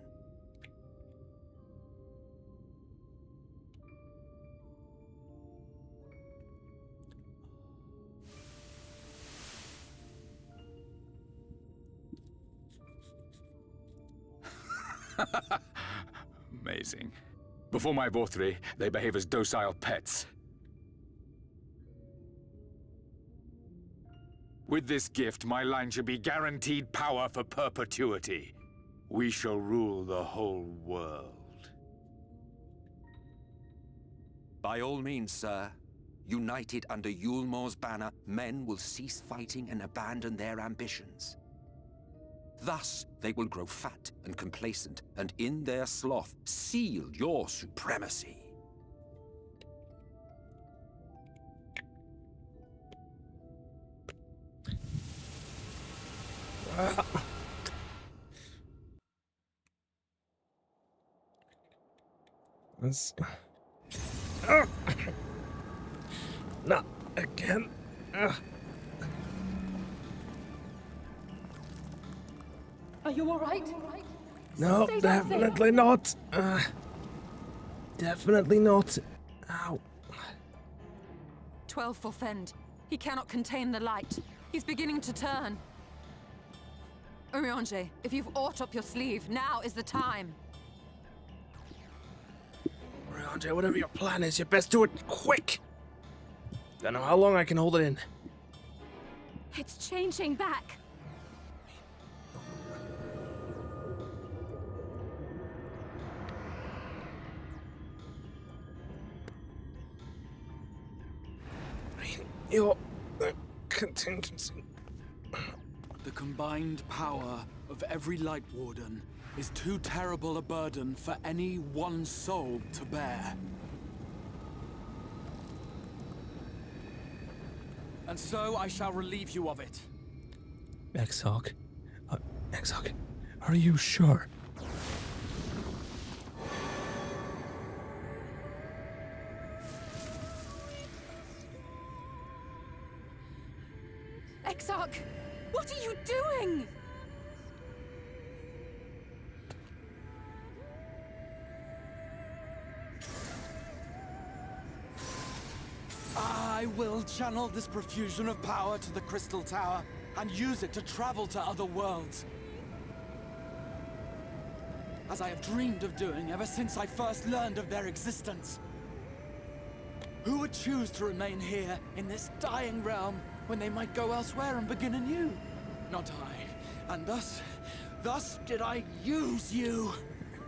Amazing. Before my Vorthri, they behave as docile pets. With this gift, my line should be guaranteed power for perpetuity. We shall rule the whole world. By all means, sir. United under Yulmor's banner, men will cease fighting and abandon their ambitions. Thus, they will grow fat and complacent, and in their sloth, seal your supremacy. Let's... Not again. Are you all right? No, Say definitely not. Definitely not. Ow. 12 for Fend. He cannot contain the light. He's beginning to turn. Urianger, if you've aught up your sleeve, now is the time. Urianger, whatever your plan is, you best do it quick. Don't know how long I can hold it in. It's changing back. Your contingency. The combined power of every Light Warden is too terrible a burden for any one soul to bear. And so I shall relieve you of it. Exog. Exog, are you sure? Exarch, what are you doing? I will channel this profusion of power to the Crystal Tower and use it to travel to other worlds. As I have dreamed of doing ever since I first learned of their existence. Who would choose to remain here in this dying realm when they might go elsewhere and begin anew? Not I. And thus did I use you.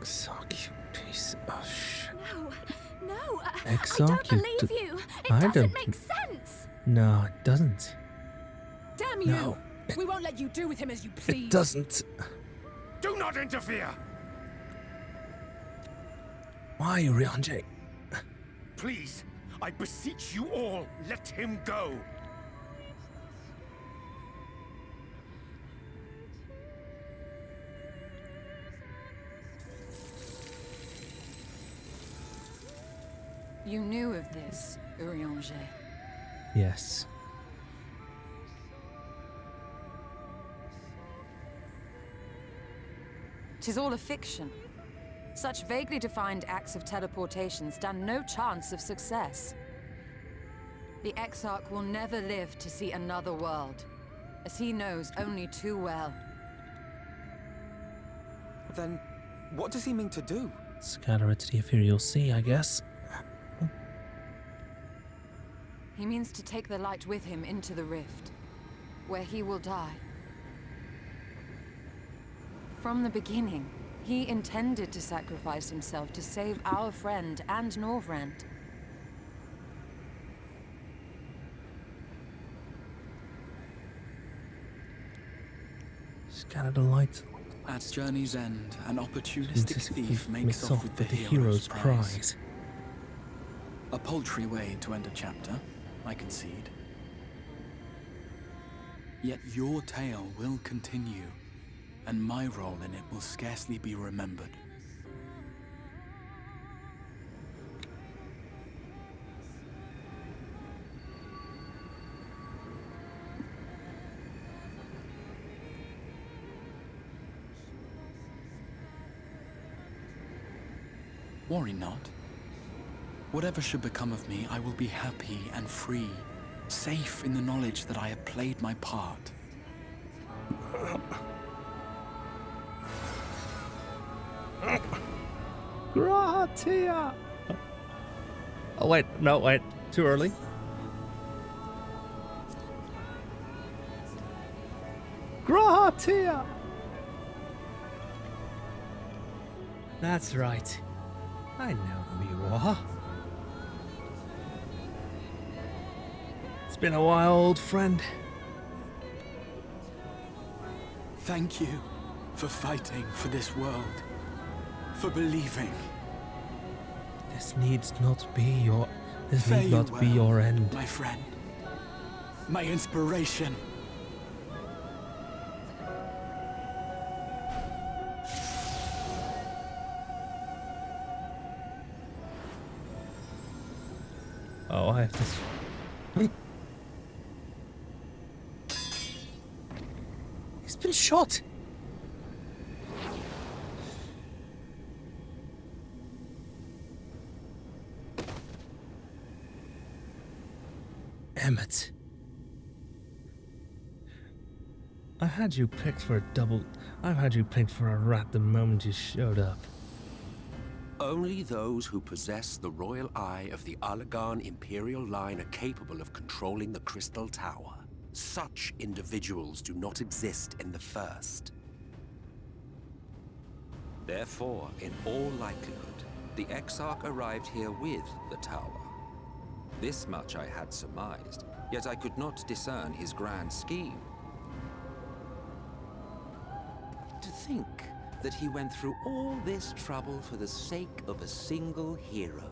Exog, you piece of shit. No, Exog, I don't believe you. It I doesn't don't make sense. No, it doesn't. Damn you! No, We won't let you do with him as you please. it doesn't. Do not interfere! Why, Urianger? Please, I beseech you all, let him go! You knew of this, Urianger. Yes. Tis all a fiction. Such vaguely defined acts of teleportation stand no chance of success. The Exarch will never live to see another world, as he knows only too well. Then, what does he mean to do? Scatter it to the ethereal sea, I guess. He means to take the light with him into the rift, where he will die. From the beginning, he intended to sacrifice himself to save our friend and Norvrend. Scatter the light. At journey's end, an opportunistic This thief makes off with the hero's prize. A paltry way to end a chapter, I concede. Yet your tale will continue, and my role in it will scarcely be remembered. Worry not. Whatever should become of me, I will be happy and free, safe in the knowledge that I have played my part. Gratia! Oh, wait. No, wait. Too early. Gratia! That's right. I know who you are. It's been a while, old friend. Thank you for fighting for this world, for believing. This needs not be your... This need not be your end. My friend. My inspiration. Oh, I have this... He's been shot! Emmett. I had you picked for a double... I've had you picked for a rat the moment you showed up. Only those who possess the royal eye of the Allagan Imperial line are capable of controlling the Crystal Tower. Such individuals do not exist in the First. Therefore, in all likelihood, the Exarch arrived here with the tower. This much I had surmised, yet I could not discern his grand scheme. To think that he went through all this trouble for the sake of a single hero.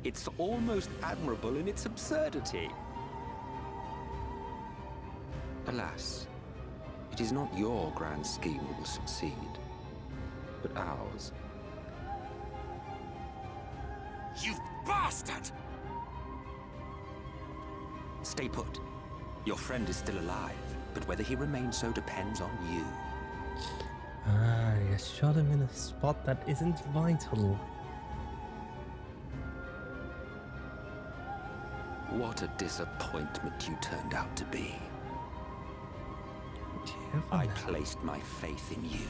It's almost admirable in its absurdity. Alas, it is not your grand scheme that will succeed, but ours. You bastard! Stay put. Your friend is still alive, but whether he remains so depends on you. Ah, you shot him in a spot that isn't vital. What a disappointment you turned out to be. I placed my faith in you.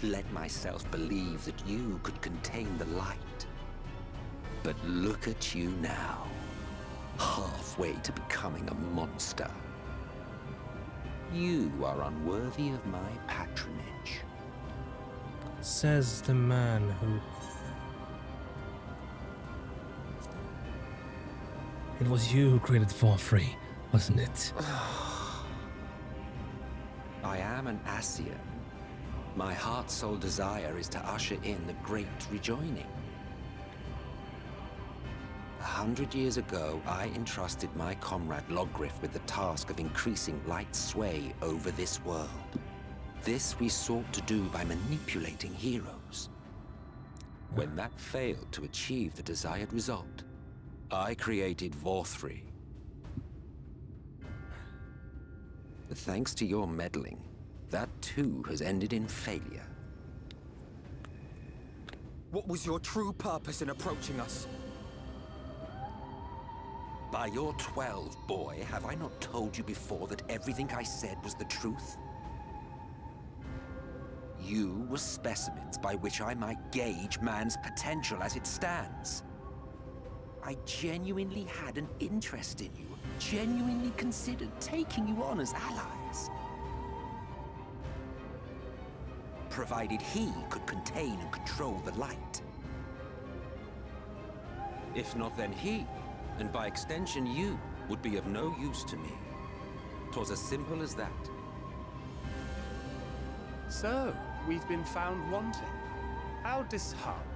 Let myself believe that you could contain the light. But look at you now. Halfway to becoming a monster. You are unworthy of my patronage. Says the man who... It was you who created Vaughn, wasn't it? I am an Ascian. My heart's sole desire is to usher in the great rejoining. 100 years ago, I entrusted my comrade Logriff with the task of increasing light's sway over this world. This we sought to do by manipulating heroes. When that failed to achieve the desired result, I created Vorthri. But thanks to your meddling, that too has ended in failure. What was your true purpose in approaching us? By your 12, boy, have I not told you before that everything I said was the truth? You were specimens by which I might gauge man's potential as it stands. I genuinely had an interest in you, genuinely considered taking you on as allies. Provided he could contain and control the light. If not, then he, and by extension you, would be of no use to me. 'Twas as simple as that. So, we've been found wanting. How disheartening.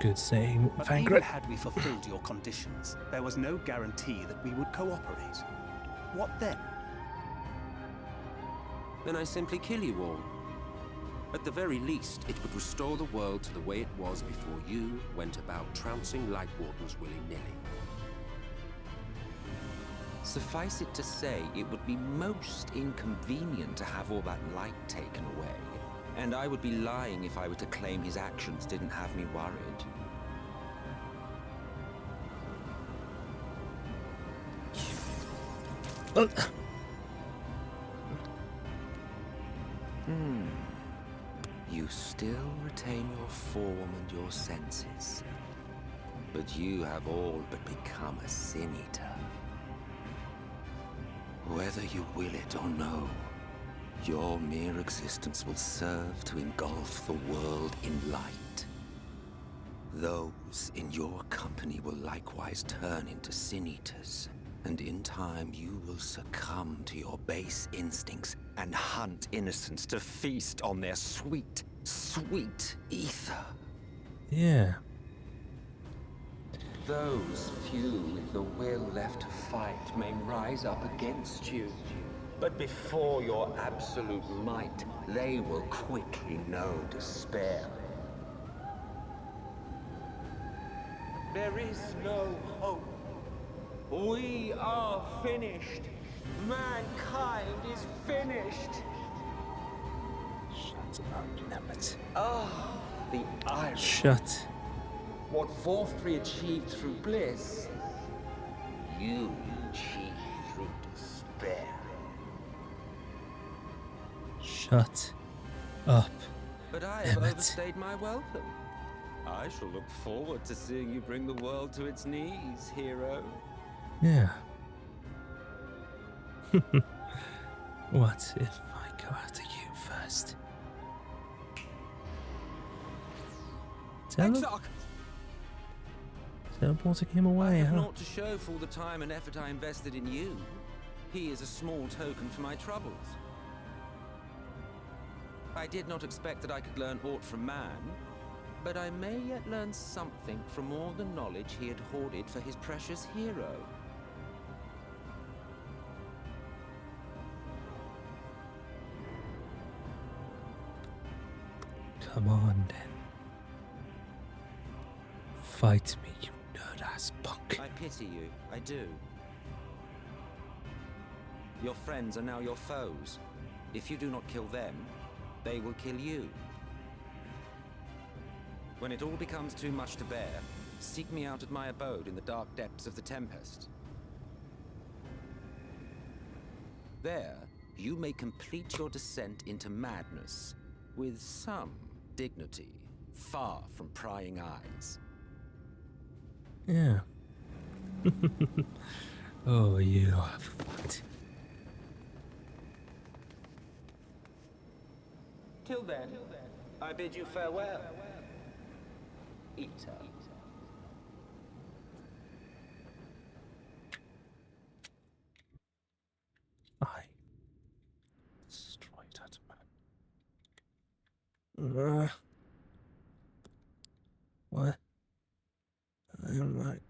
Good saying, But Vankrit. even had we fulfilled your conditions, there was no guarantee that we would cooperate. What then? then I simply kill you all. At the very least, it would restore the world to the way it was before you went about trouncing Light Wardens willy-nilly. Suffice it to say, it would be most inconvenient to have all that light taken away, and I would be lying if I were to claim his actions didn't have me worried. You still retain your form and your senses, but you have all but become a Sin Eater. Whether you will it or no, your mere existence will serve to engulf the world in light. Those in your company will likewise turn into Sin Eaters, and in time you will succumb to your base instincts and hunt innocents to feast on their sweet, sweet ether. Yeah. Those few with the will left to fight may rise up against you, but before your absolute might, they will quickly know despair. There is no hope. We are finished. Mankind is finished. Shut up, Nemet. Ah, the irony. Shut. What Vorfrey achieved through bliss, you achieved through despair. Shut up. But I have Emmett. overstayed my welcome. I shall look forward to seeing you bring the world to its knees, hero. Yeah. What if I go after you first? Teleporting him away, I have huh? naught to show for all the time and effort I invested in you. He is a small token for my troubles. I did not expect that I could learn aught from man, but I may yet learn something from all the knowledge he had hoarded for his precious hero. Come on, then. Fight me, you nerd-ass punk. I pity you, I do. Your friends are now your foes. If you do not kill them, they will kill you. When it all becomes too much to bear, seek me out at my abode in the dark depths of the Tempest. There, you may complete your descent into madness with some dignity, far from prying eyes. Yeah. Oh, you are fucked. Till then, I bid you farewell, Eater. I destroyed that man. What? I'm like.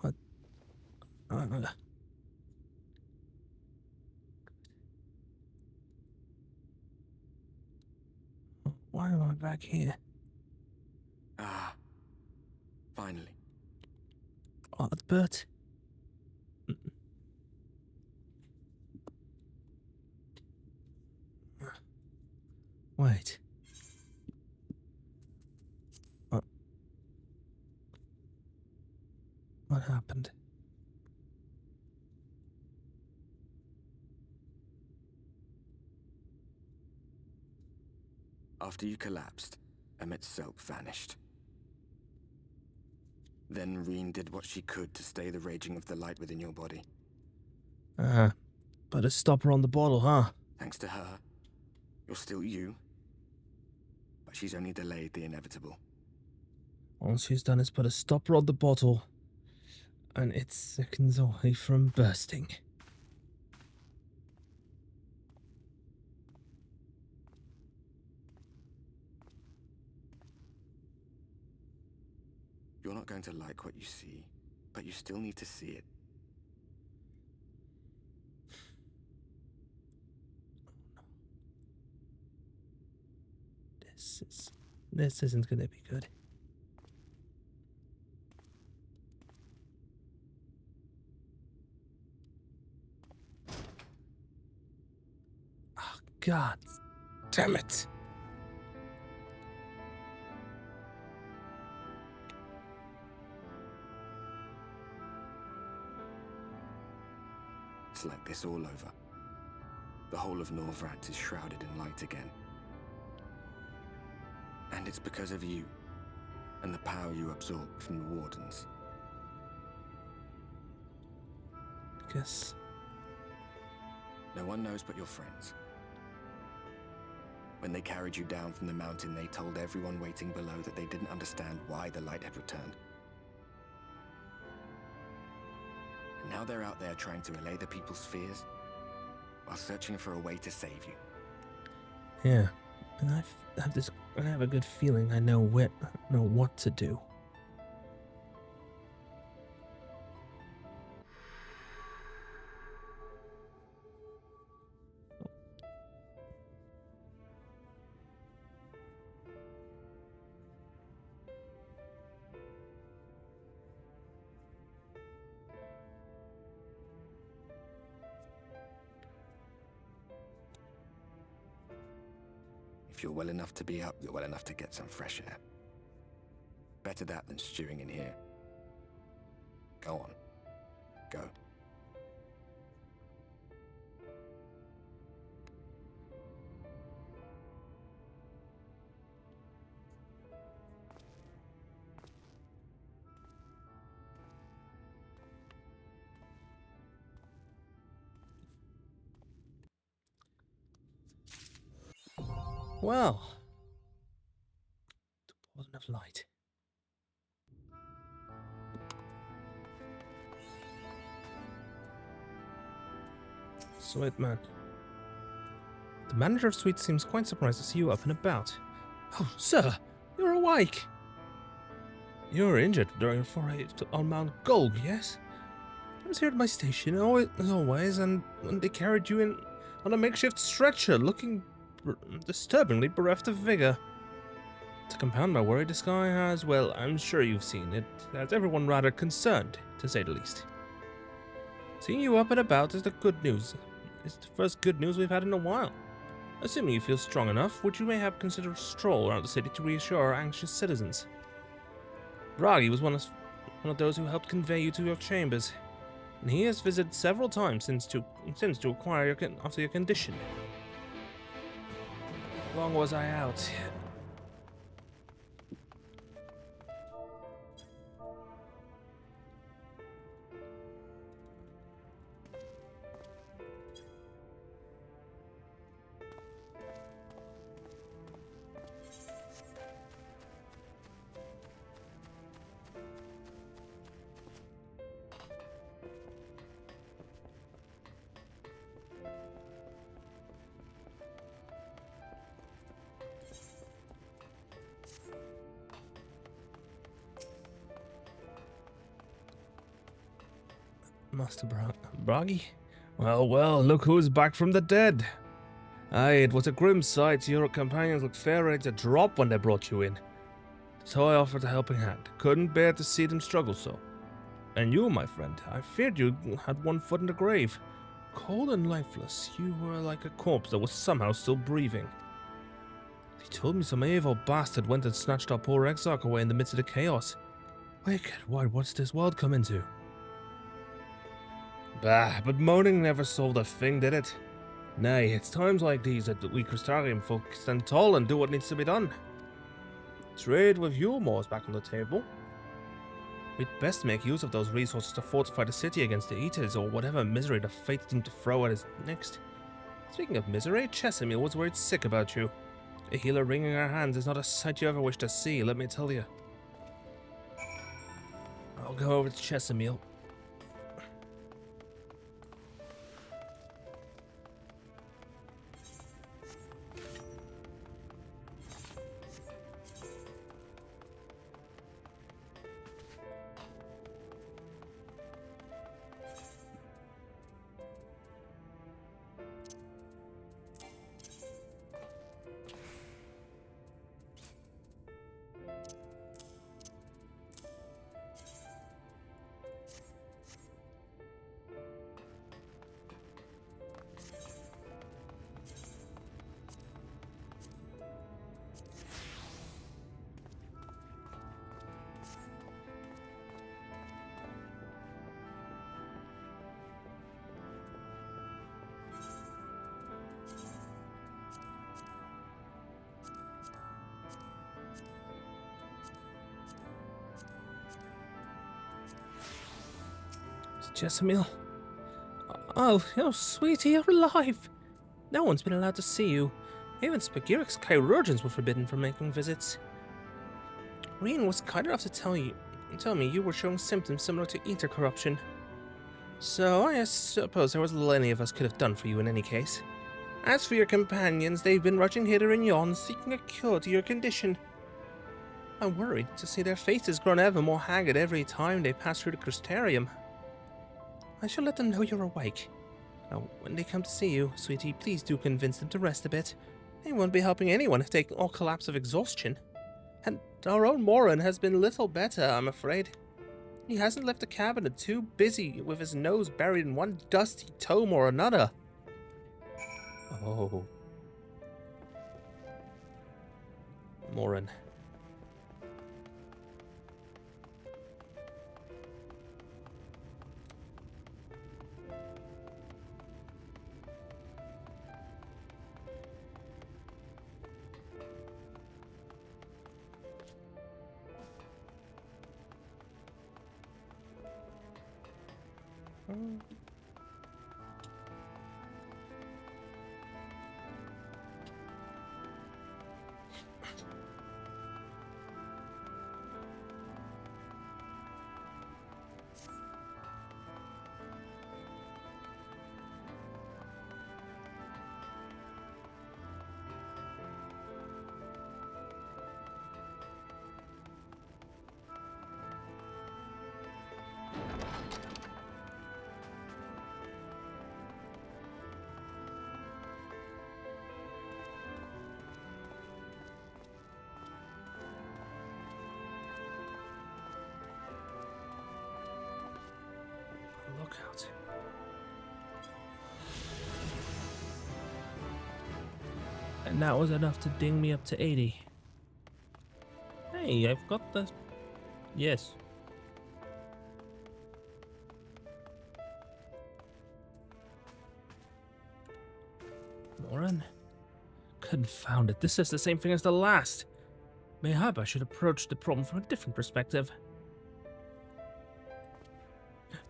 What? Why am I back here? Ah, finally. Ardbert? Wait. What happened? After you collapsed, Emmett's self vanished. Then Reen did what she could to stay the raging of the light within your body. Put a stopper on the bottle, huh? Thanks to her, you're still you. But she's only delayed the inevitable. All she's done is put a stopper on the bottle, and it's seconds away from bursting. Your You're not going to like what you see, but you still need to see it. This isn't gonna be good. Oh, God damn it. It's like this all over. The whole of Norvrat is shrouded in light again. And it's because of you, and the power you absorbed from the Wardens. Guess. No one knows but your friends. When they carried you down from the mountain, they told everyone waiting below that they didn't understand why the light had returned. And now they're out there trying to allay the people's fears, while searching for a way to save you. Yeah, and I have a good feeling I know what to do. If you're well enough to be up, you're well enough to get some fresh air. Better that than stewing in here. Go on. Go. Well, there wasn't enough light. Sweet man. The manager of Sweet seems quite surprised to see you up and about. Oh, sir, you're awake. You were injured during a foray on Mount Golg, yes? I was here at my station, as always, and they carried you in on a makeshift stretcher, looking disturbingly bereft of vigor. To compound my worry, this guy has, well, I'm sure you've seen it, has everyone rather concerned, to say the least. Seeing you up and about is the good news. It's the first good news we've had in a while. Assuming you feel strong enough, would you mayhap consider a stroll around the city to reassure our anxious citizens? Bragi was one of those who helped convey you to your chambers, and he has visited several times since to inquire after your condition. How long was I out? Master Bragi? Well, well, look who's back from the dead. Aye, it was a grim sight. Your companions looked fair ready to drop when they brought you in. So I offered a helping hand. Couldn't bear to see them struggle so. And you, my friend, I feared you had one foot in the grave. Cold and lifeless, you were like a corpse that was somehow still breathing. They told me some evil bastard went and snatched our poor Exarch away in the midst of the chaos. Wicked, what's this world come into? Bah, but moaning never solved a thing, did it? Nay, it's times like these that we Crystarian folk stand tall and do what needs to be done. Trade with Yulmore's back on the table. We'd best make use of those resources to fortify the city against the Eaters or whatever misery the fates seem to throw at us next. Speaking of misery, Chesimil was worried sick about you. A healer wringing her hands is not a sight you ever wish to see, let me tell you. I'll go over to Chesimil. Jessamine. Oh, sweetie, you're alive. No one's been allowed to see you. Even Spagiric's chirurgeons were forbidden from making visits. Reen was kind enough to tell me you were showing symptoms similar to ether corruption. So I suppose there was little any of us could have done for you in any case. As for your companions, they've been rushing hither and yon, seeking a cure to your condition. I'm worried to see their faces grown ever more haggard every time they pass through the crystarium. I shall let them know you're awake. Now, when they come to see you, sweetie, please do convince them to rest a bit. They won't be helping anyone if they all collapse of exhaustion. And our own Morin has been little better, I'm afraid. He hasn't left the cabinet, too busy with his nose buried in one dusty tome or another. Oh. Morin. Lookout. And that was enough to ding me up to 80. Hey, I've got the... Yes. Morin? Confound it, this is the same thing as the last. Mayhap I should approach the problem from a different perspective.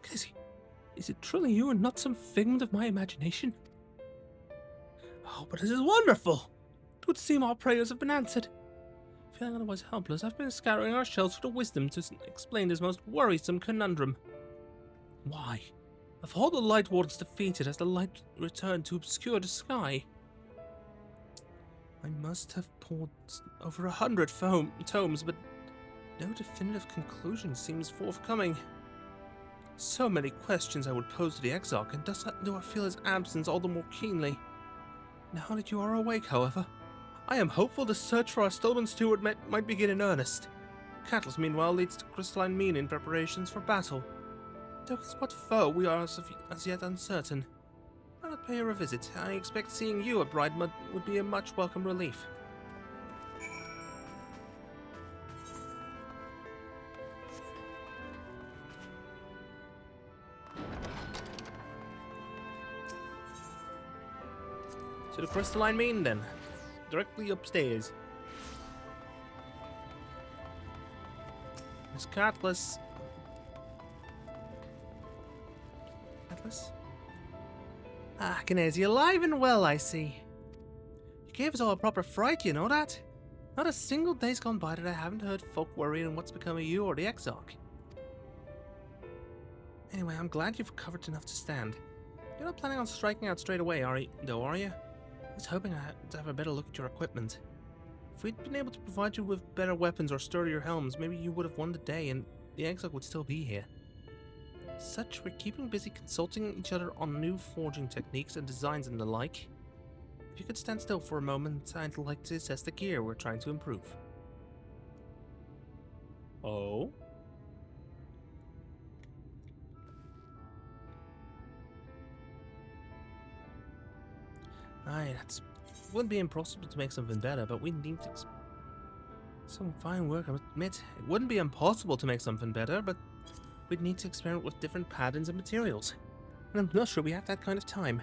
Casey, is it truly you and not some figment of my imagination? Oh, but this is wonderful! It would seem our prayers have been answered. Feeling otherwise helpless, I've been scouring our shelves for the wisdom to explain this most worrisome conundrum. Why, of all the Light Wardens defeated, has the light returned to obscure the sky? I must have pored over 100 tomes, but no definitive conclusion seems forthcoming. So many questions I would pose to the Exarch, and thus do I feel his absence all the more keenly. Now that you are awake, however, I am hopeful the search for our stolen steward might begin in earnest. Catalyst, meanwhile, leads to crystalline mean in preparations for battle. Though against what foe we are as yet uncertain. Why not pay her a visit? I expect seeing you at Brightmud would be a much welcome relief. To the crystalline mean, then. Directly upstairs. Miss Cutlass. Cutlass? Ah, Kinesi, alive and well, I see. You gave us all a proper fright, you know that? Not a single day's gone by that I haven't heard folk worrying what's become of you or the Exarch. Anyway, I'm glad you've recovered enough to stand. You're not planning on striking out straight away, are you? I was hoping to have a better look at your equipment. If we'd been able to provide you with better weapons or sturdier helms, maybe you would have won the day and the Exarch would still be here. As such, we're keeping busy consulting each other on new forging techniques and designs and the like. If you could stand still for a moment, I'd like to assess the gear we're trying to improve. Oh? Aye, that wouldn't be impossible to make something better, but we need to... Some fine work, I must admit. It wouldn't be impossible to make something better, but we'd need to experiment with different patterns and materials. And I'm not sure we have that kind of time.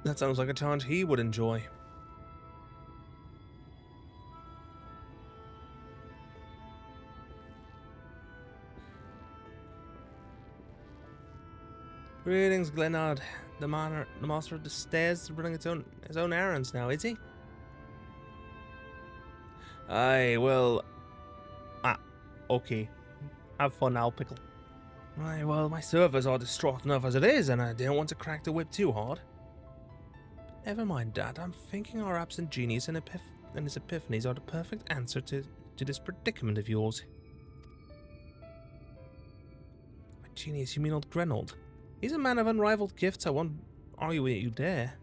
That sounds like a challenge he would enjoy. Greetings, Glenard. The master of the stairs is running his own errands now, is he? Aye, well... okay. Have fun now, Pickle. Aye, well, my servers are distraught enough as it is, and I don't want to crack the whip too hard. Never mind, Dad. I'm thinking our absent genius and his epiphanies are the perfect answer to this predicament of yours. By genius, you mean old Grenold? He's a man of unrivaled gifts, I won't argue with you there.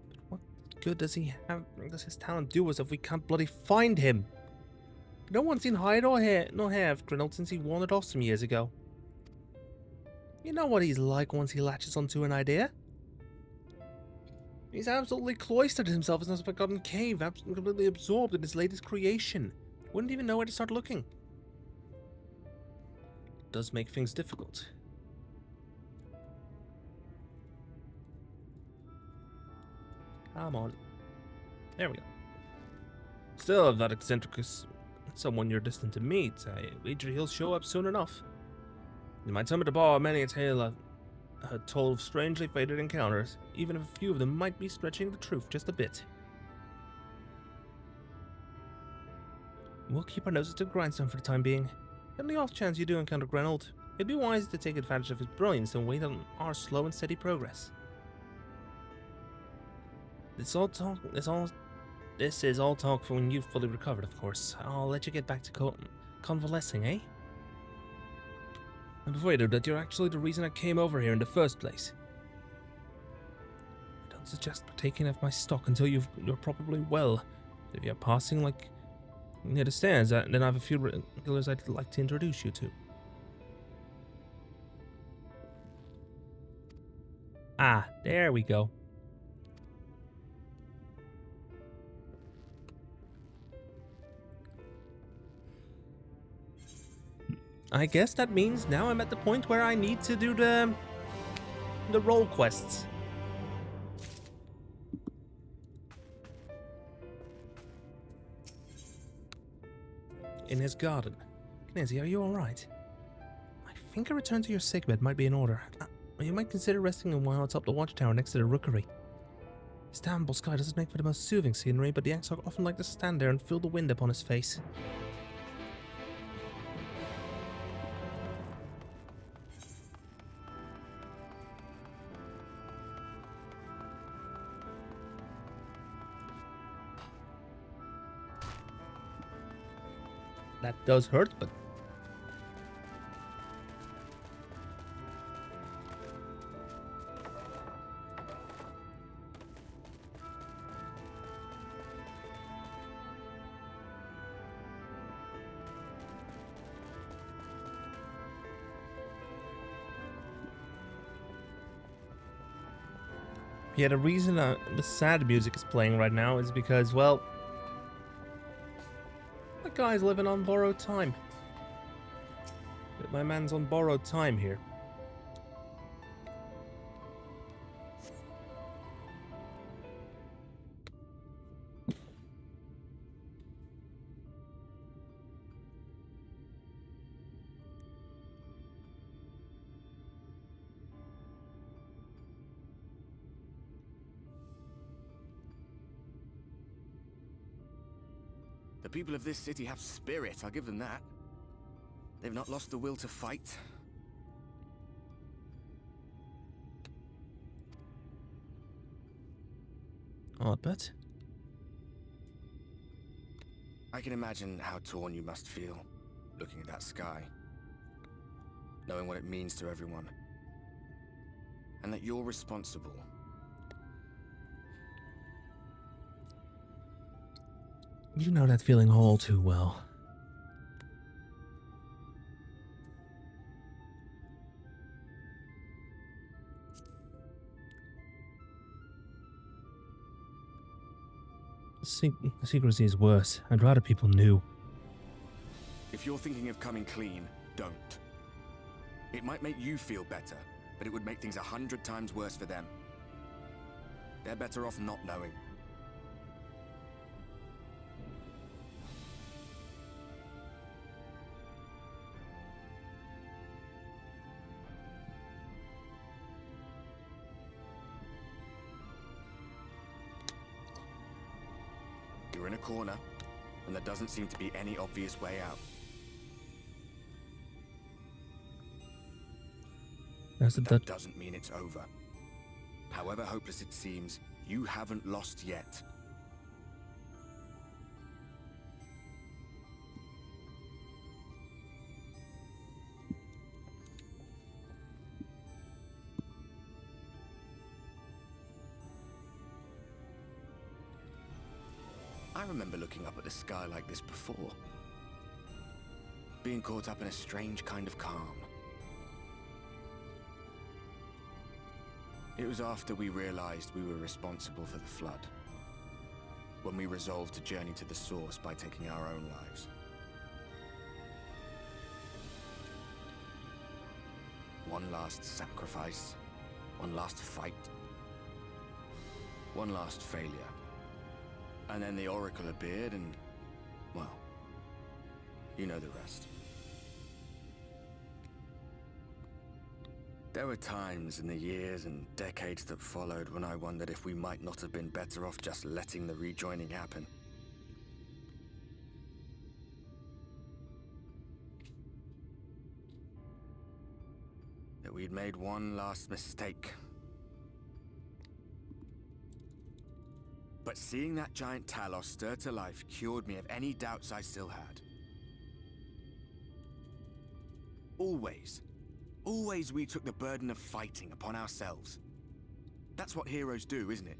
But what good does his talent do us if we can't bloody find him? No one's seen hide nor hair of Grenold since he wandered off some years ago. You know what he's like once he latches onto an idea. He's absolutely cloistered himself in a forgotten cave, completely absorbed in his latest creation. Wouldn't even know where to start looking. It does make things difficult. Come on. There we go. Still, if that eccentric is someone you're destined to meet, I wager he'll show up soon enough. In my time at the bar, many a tale I've heard told of strangely fated encounters, even if a few of them might be stretching the truth just a bit. We'll keep our noses to the grindstone for the time being. On the off chance you do encounter Grenold, it'd be wise to take advantage of his brilliance and wait on our slow and steady progress. This is all talk for when you've fully recovered, of course. I'll let you get back to convalescing, eh? And before you do that, you're actually the reason I came over here in the first place. I don't suggest partaking of my stock until you're probably well. If you're passing, like, near the stairs, then I have a few regulars I'd like to introduce you to. Ah, there we go. I guess that means now I'm at the point where I need to do the role quests. In his garden. Knizzy, are you alright? I think a return to your sickbed might be in order. You might consider resting a while atop the watchtower next to the rookery. This damnable sky doesn't make for the most soothing scenery, but the Exarch often like to stand there and feel the wind upon his face. That does hurt, but... yeah, the reason the sad music is playing right now is because, well... that guy's living on borrowed time. But my man's on borrowed time here. The people of this city have spirit, I'll give them that. They've not lost the will to fight. Odd, but... I can imagine how torn you must feel, looking at that sky. Knowing what it means to everyone. And that you're responsible. You know that feeling all too well. Secrecy is worse. I'd rather people knew. If you're thinking of coming clean, don't. It might make you feel better, but it would make things 100 times worse for them. They're better off not knowing. in a corner, and there doesn't seem to be any obvious way out. That doesn't mean it's over. However hopeless it seems, you haven't lost yet. I remember looking up at the sky like this before. Being caught up in a strange kind of calm. It was after we realized we were responsible for the flood. When we resolved to journey to the source by taking our own lives. One last sacrifice. One last fight. One last failure. And then the Oracle appeared and, well, you know the rest. There were times in the years and decades that followed when I wondered if we might not have been better off just letting the rejoining happen. That we'd made one last mistake. But seeing that giant Talos stir to life cured me of any doubts I still had. Always we took the burden of fighting upon ourselves. That's what heroes do, isn't it?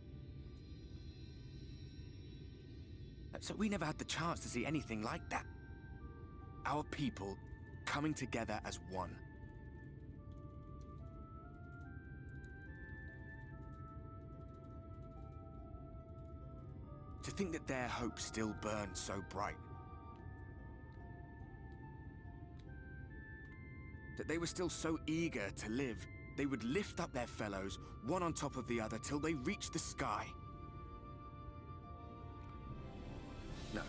So we never had the chance to see anything like that. Our people coming together as one. To think that their hope still burned so bright. That they were still so eager to live, they would lift up their fellows, one on top of the other, till they reached the sky. No.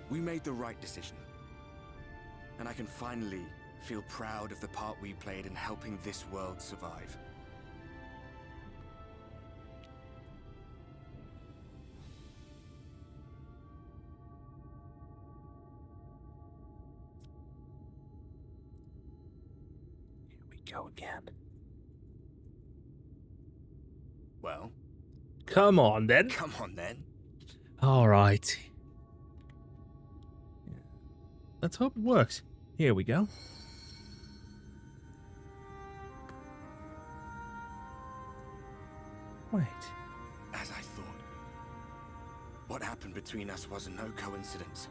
We made the right decision. And I can finally feel proud of the part we played in helping this world survive. Go again. Well? Come on then. Come on then. All right. Let's hope it works. Here we go. Wait. As I thought. What happened between us was no coincidence.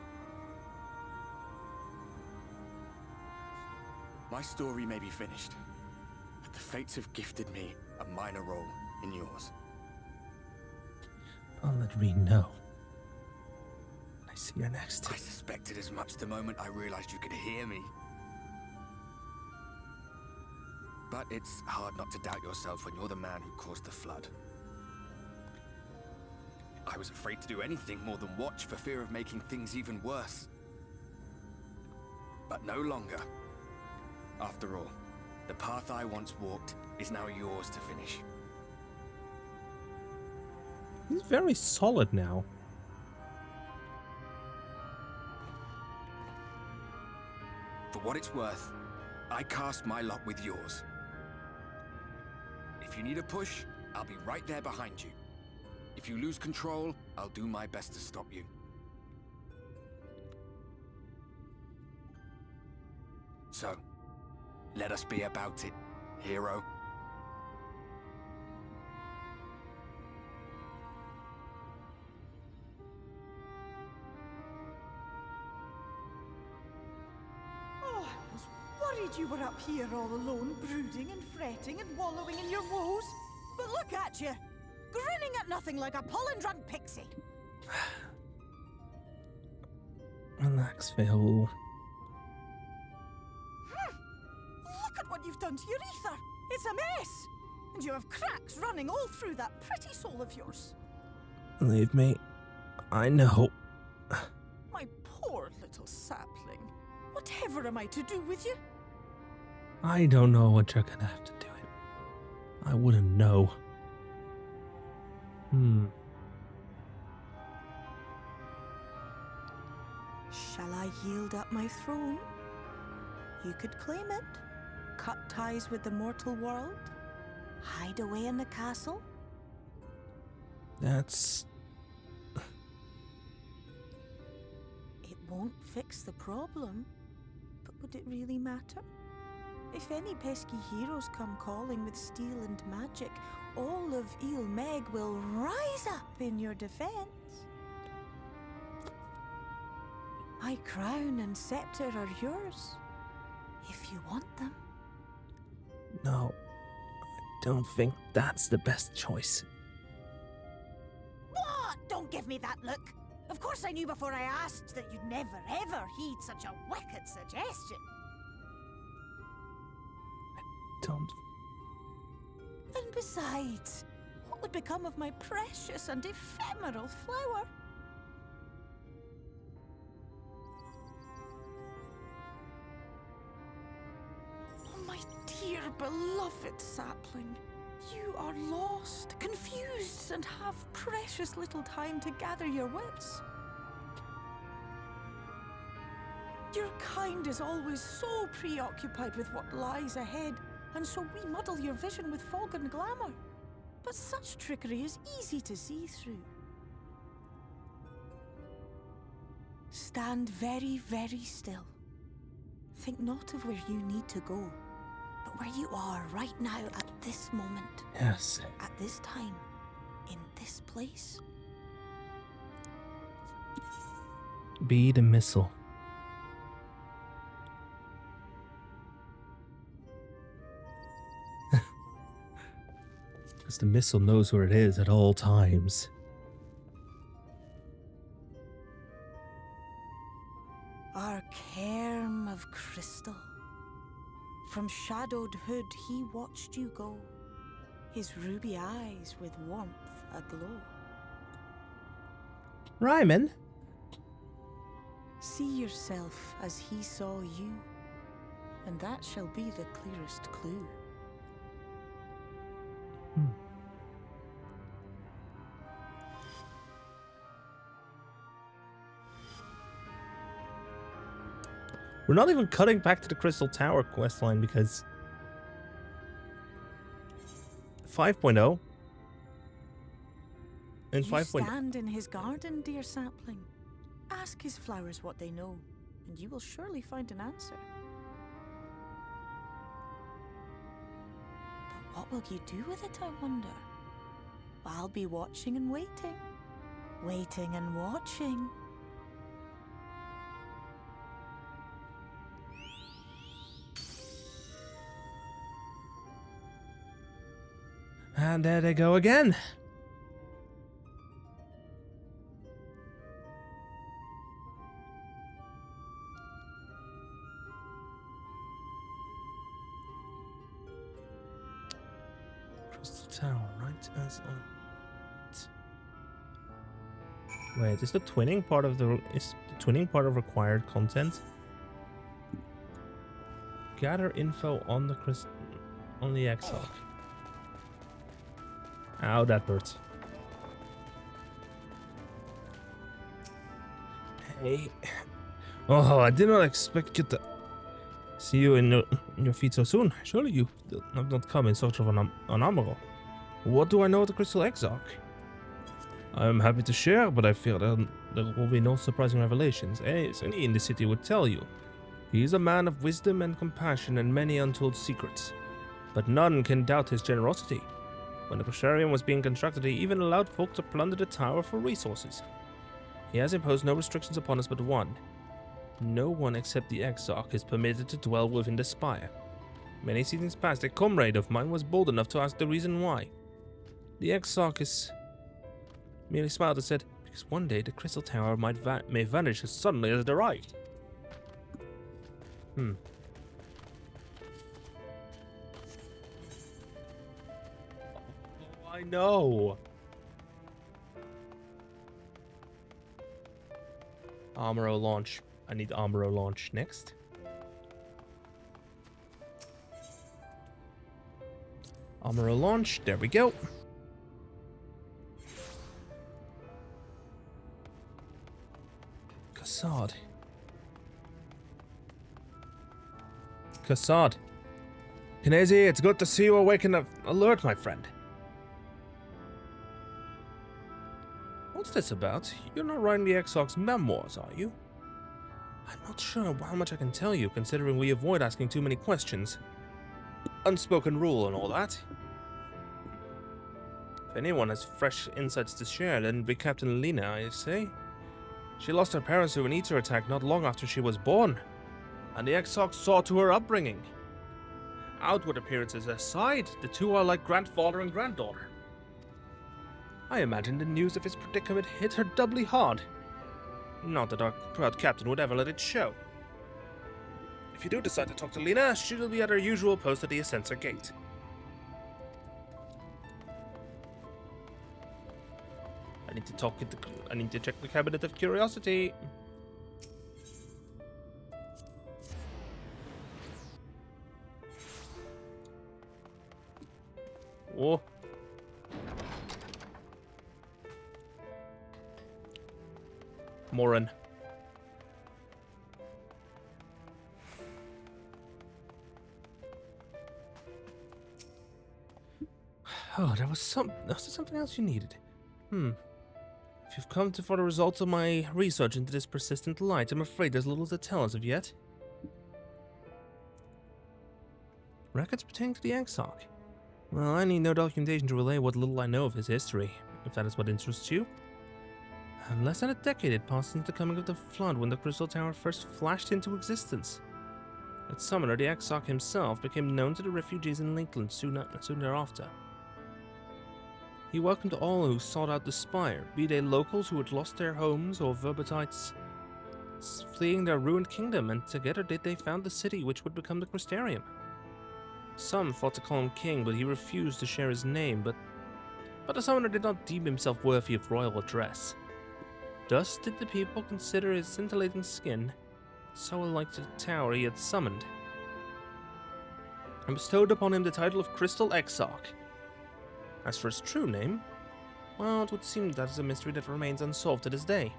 My story may be finished, but the fates have gifted me a minor role in yours. I'll let Reed know. I see you next. I suspected as much the moment I realized you could hear me. But it's hard not to doubt yourself when you're the man who caused the flood. I was afraid to do anything more than watch for fear of making things even worse. But no longer. After all, the path I once walked is now yours to finish. He's very solid now. For what it's worth, I cast my lot with yours. If you need a push, I'll be right there behind you. If you lose control, I'll do my best to stop you. So, let us be about it, hero. Oh, I was worried you were up here all alone, brooding and fretting and wallowing in your woes. But look at you, grinning at nothing like a pollen-drunk pixie. Relax, Phil. Look at what you've done to your ether. It's a mess. And you have cracks running all through that pretty soul of yours. Believe me, I know. My poor little sapling. Whatever am I to do with you? I don't know what you're gonna have to do it. I wouldn't know. yield up my throne, you could claim it, cut ties with the mortal world, hide away in the castle. That's... It won't fix the problem, but would it really matter? If any pesky heroes come calling with steel and magic, all of Il Meg will rise up in your defense. My crown and scepter are yours, if you want them. No, I don't think that's the best choice. What? Don't give me that look. Of course I knew before I asked that you'd never ever heed such a wicked suggestion. Don't... And besides, what would become of my precious and ephemeral flower? Oh, my dear beloved sapling, you are lost, confused, and have precious little time to gather your wits. Your kind is always so preoccupied with what lies ahead, and so we muddle your vision with fog and glamour. But such trickery is easy to see through. Stand very, very still. Think not of where you need to go, but where you are right now at this moment. Yes. At this time, in this place. Be the missile. Because the missile knows where it is at all times. Our cairn of crystal. From shadowed hood he watched you go, his ruby eyes with warmth aglow. Ryman? See yourself as he saw you, and that shall be the clearest clue. We're not even cutting back to the Crystal Tower questline because 5.0 and You 5.0. stand in his garden, dear sapling. Ask his flowers what they know, and you will surely find an answer. But what will you do with it, I wonder? I'll be watching and waiting. Waiting and watching. And there they go again. Crystal Tower, right? As on. Wait, is the twinning part of required content? Gather info on the XIV. Ow, that hurts. Hey. Oh, I did not expect you to see you in your feet so soon. Surely you have not come in search of an Amaro. What do I know of the Crystal Exarch? I am happy to share, but I fear there will be no surprising revelations. Any in the city would tell you. He is a man of wisdom and compassion and many untold secrets. But none can doubt his generosity. When the Crusharium was being constructed, he even allowed folk to plunder the tower for resources. He has imposed no restrictions upon us but one. No one except the Exarch is permitted to dwell within the spire. Many seasons past, a comrade of mine was bold enough to ask the reason why. The Exarch merely smiled and said, because one day the Crystal Tower may vanish as suddenly as it arrived. I know. Amaro launch. I need Amaro launch next. Amaro launch. There we go. Cassad. Cassard. Kinesi, it's good to see you awake and alert, my friend. What's this about? You're not writing the Exarch's memoirs, are you? I'm not sure how much I can tell you, considering we avoid asking too many questions. Unspoken rule and all that. If anyone has fresh insights to share, then it'd be Captain Lena, I say. She lost her parents to an Eater attack not long after she was born, and the Exarch saw to her upbringing. Outward appearances aside, the two are like grandfather and granddaughter. I imagine the news of his predicament hit her doubly hard. Not that our proud captain would ever let it show. If you do decide to talk to Lena, she'll be at her usual post at the Ascensor Gate. I need to check the Cabinet of Curiosity. Oh. Morin. Oh, there was something else you needed. If you've come for the results of my research into this persistent light, I'm afraid there's little to tell as of yet. Records pertaining to the Exarch. Well, I need no documentation to relay what little I know of his history, if that is what interests you. Less than a decade had passed since the coming of the Flood when the Crystal Tower first flashed into existence. Its summoner, the Exarch himself, became known to the refugees in Lakeland soon thereafter. He welcomed all who sought out the Spire, be they locals who had lost their homes or Verbatites fleeing their ruined kingdom, and together they found the city which would become the Crystarium. Some fought to call him king, but he refused to share his name, but the summoner did not deem himself worthy of royal address. Thus did the people consider his scintillating skin so alike to the tower he had summoned, and bestowed upon him the title of Crystal Exarch. As for his true name, well, it would seem that is a mystery that remains unsolved to this day.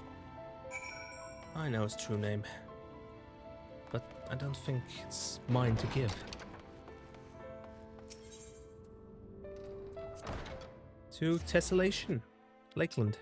I know his true name, but I don't think it's mine to give. To Tessellation, Lakeland.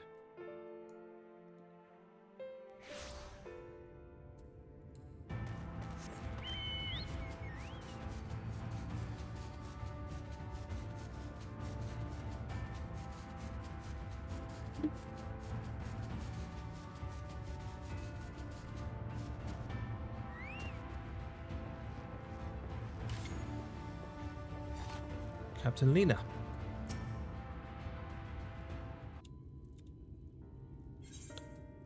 Captain Lena.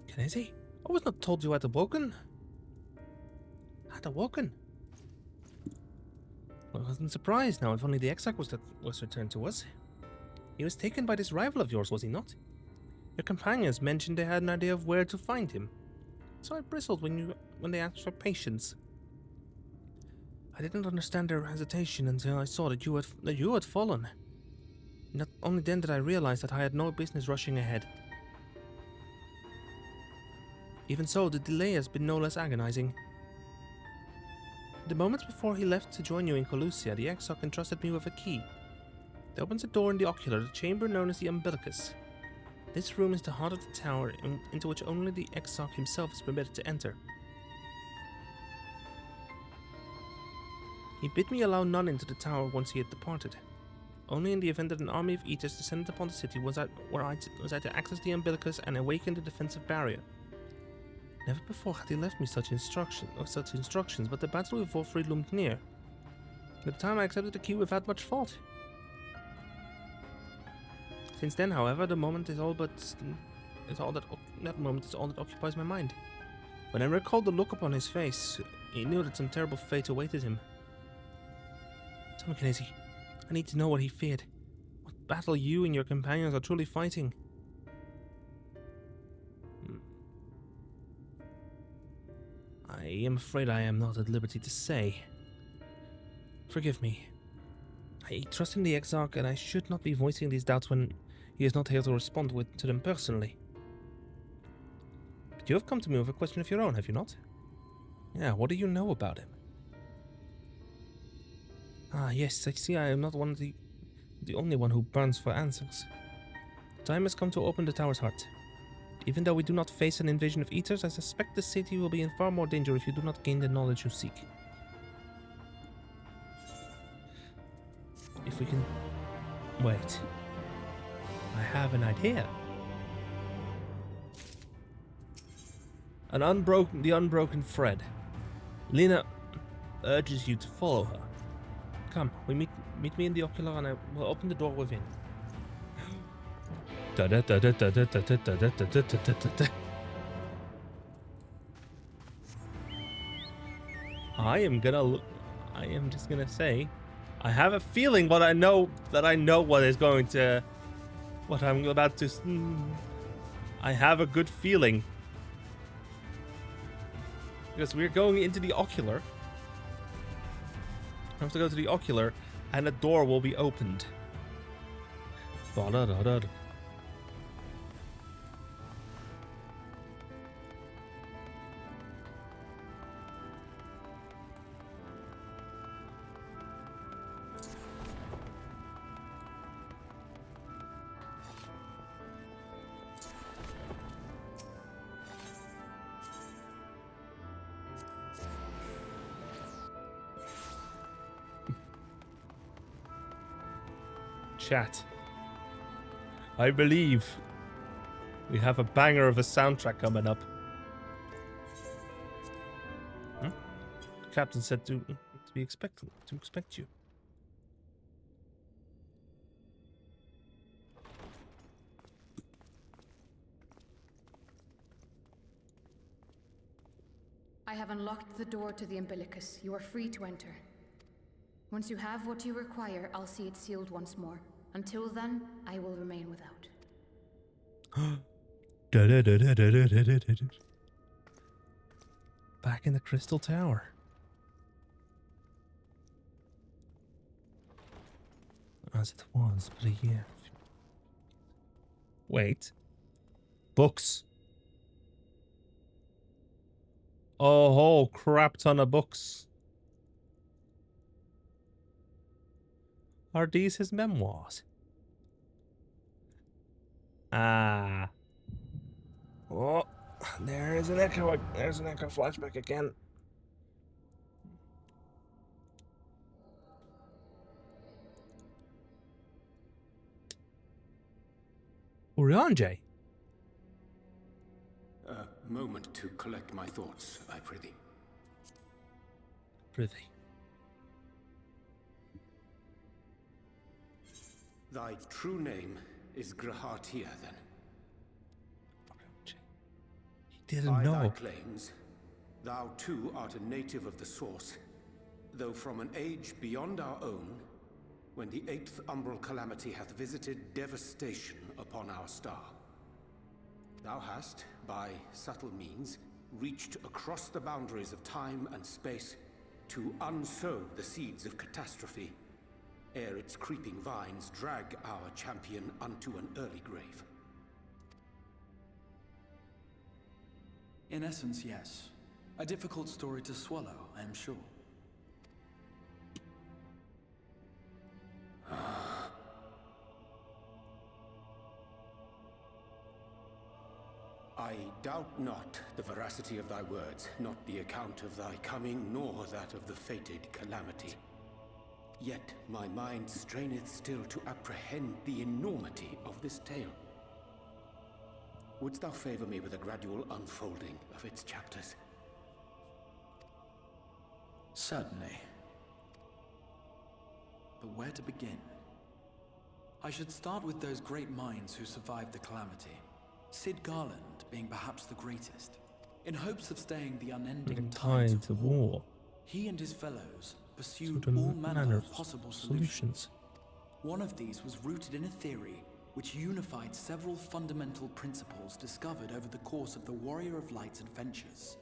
Kinesi? I was not told you had awoken. Had awoken? Well, I wasn't surprised now if only the Exarch was returned to us. He was taken by this rival of yours, was he not? Your companions mentioned they had an idea of where to find him, so I bristled when they asked for patience. I didn't understand their hesitation until I saw that you had fallen. Not only then did I realize that I had no business rushing ahead. Even so, the delay has been no less agonizing. The moments before he left to join you in Colusia, the Exarch entrusted me with a key. It opens a door in the ocular, the chamber known as the Umbilicus. This room is the heart of the tower, into which only the Exarch himself is permitted to enter. He bid me allow none into the tower once he had departed. Only in the event that an army of Eaters descended upon the city was I to access the Umbilicus and awaken the defensive barrier. Never before had he left me such instructions, but the battle with Wolfried loomed near. At the time I accepted the key without much thought. Since then, however, that moment is all that occupies my mind. When I recalled the look upon his face, he knew that some terrible fate awaited him. Tell me, Kinesi, I need to know what he feared. What battle you and your companions are truly fighting. I am afraid I am not at liberty to say. Forgive me. I trust in the Exarch, and I should not be voicing these doubts when he is not here to respond to them personally. But you have come to me with a question of your own, have you not? Yeah, what do you know about him? Ah, yes, I see I am not one of the only one who burns for answers. The time has come to open the tower's heart. Even though we do not face an invasion of eaters, I suspect the city will be in far more danger if you do not gain the knowledge you seek. If we can... Wait. I have an idea. The unbroken thread. Lena urges you to follow her. Come, we meet me in the ocular and I will open the door within. I am just gonna say, I have a feeling what I'm about to. I have a good feeling. Because we're going into the ocular. I have to go to the ocular, and a door will be opened. Chat. I believe we have a banger of a soundtrack coming up. The captain said to expect you. I have unlocked the door to the umbilicus. You are free to enter. Once you have what you require, I'll see it sealed once more. Until then, I will remain without. Back in the Crystal Tower. As it was but a year. Wait. Books. Oh, whole crap ton of books. Are these his memoirs? Ah. Oh, there's an echo. There's an echo flashback again. Urianger. A moment to collect my thoughts, I prithee. Prithee. Thy true name is Grahatia, then? He didn't By know. thy claims, thou too art a native of the Source, though from an age beyond our own, when the 8th umbral calamity hath visited devastation upon our star. Thou hast, by subtle means, reached across the boundaries of time and space to unsow the seeds of catastrophe, ere its creeping vines drag our champion unto an early grave. In essence, yes. A difficult story to swallow, I am sure. I doubt not the veracity of thy words, not the account of thy coming, nor that of the fated calamity. Yet my mind straineth still to apprehend the enormity of this tale. Wouldst thou favor me with a gradual unfolding of its chapters? Certainly. But where to begin? I should start with those great minds who survived the calamity. Sid Garland being perhaps the greatest. In hopes of staying the unending tides of war, he and his fellows pursued all manner of possible solutions. One of these was rooted in a theory which unified several fundamental principles discovered over the course of the Warrior of Light's adventures.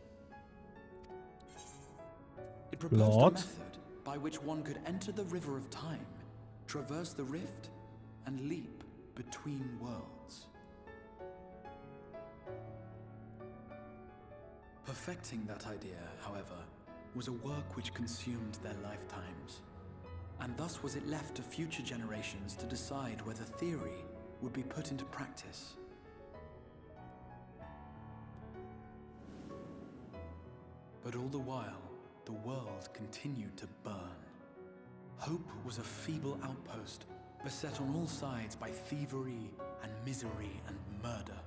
It proposed a method by which one could enter the River of Time, traverse the rift, and leap between worlds. Perfecting that idea, however, was a work which consumed their lifetimes. and thus was it left to future generations to decide whether theory would be put into practice. But all the while, the world continued to burn. Hope was a feeble outpost, beset on all sides by thievery and misery and murder.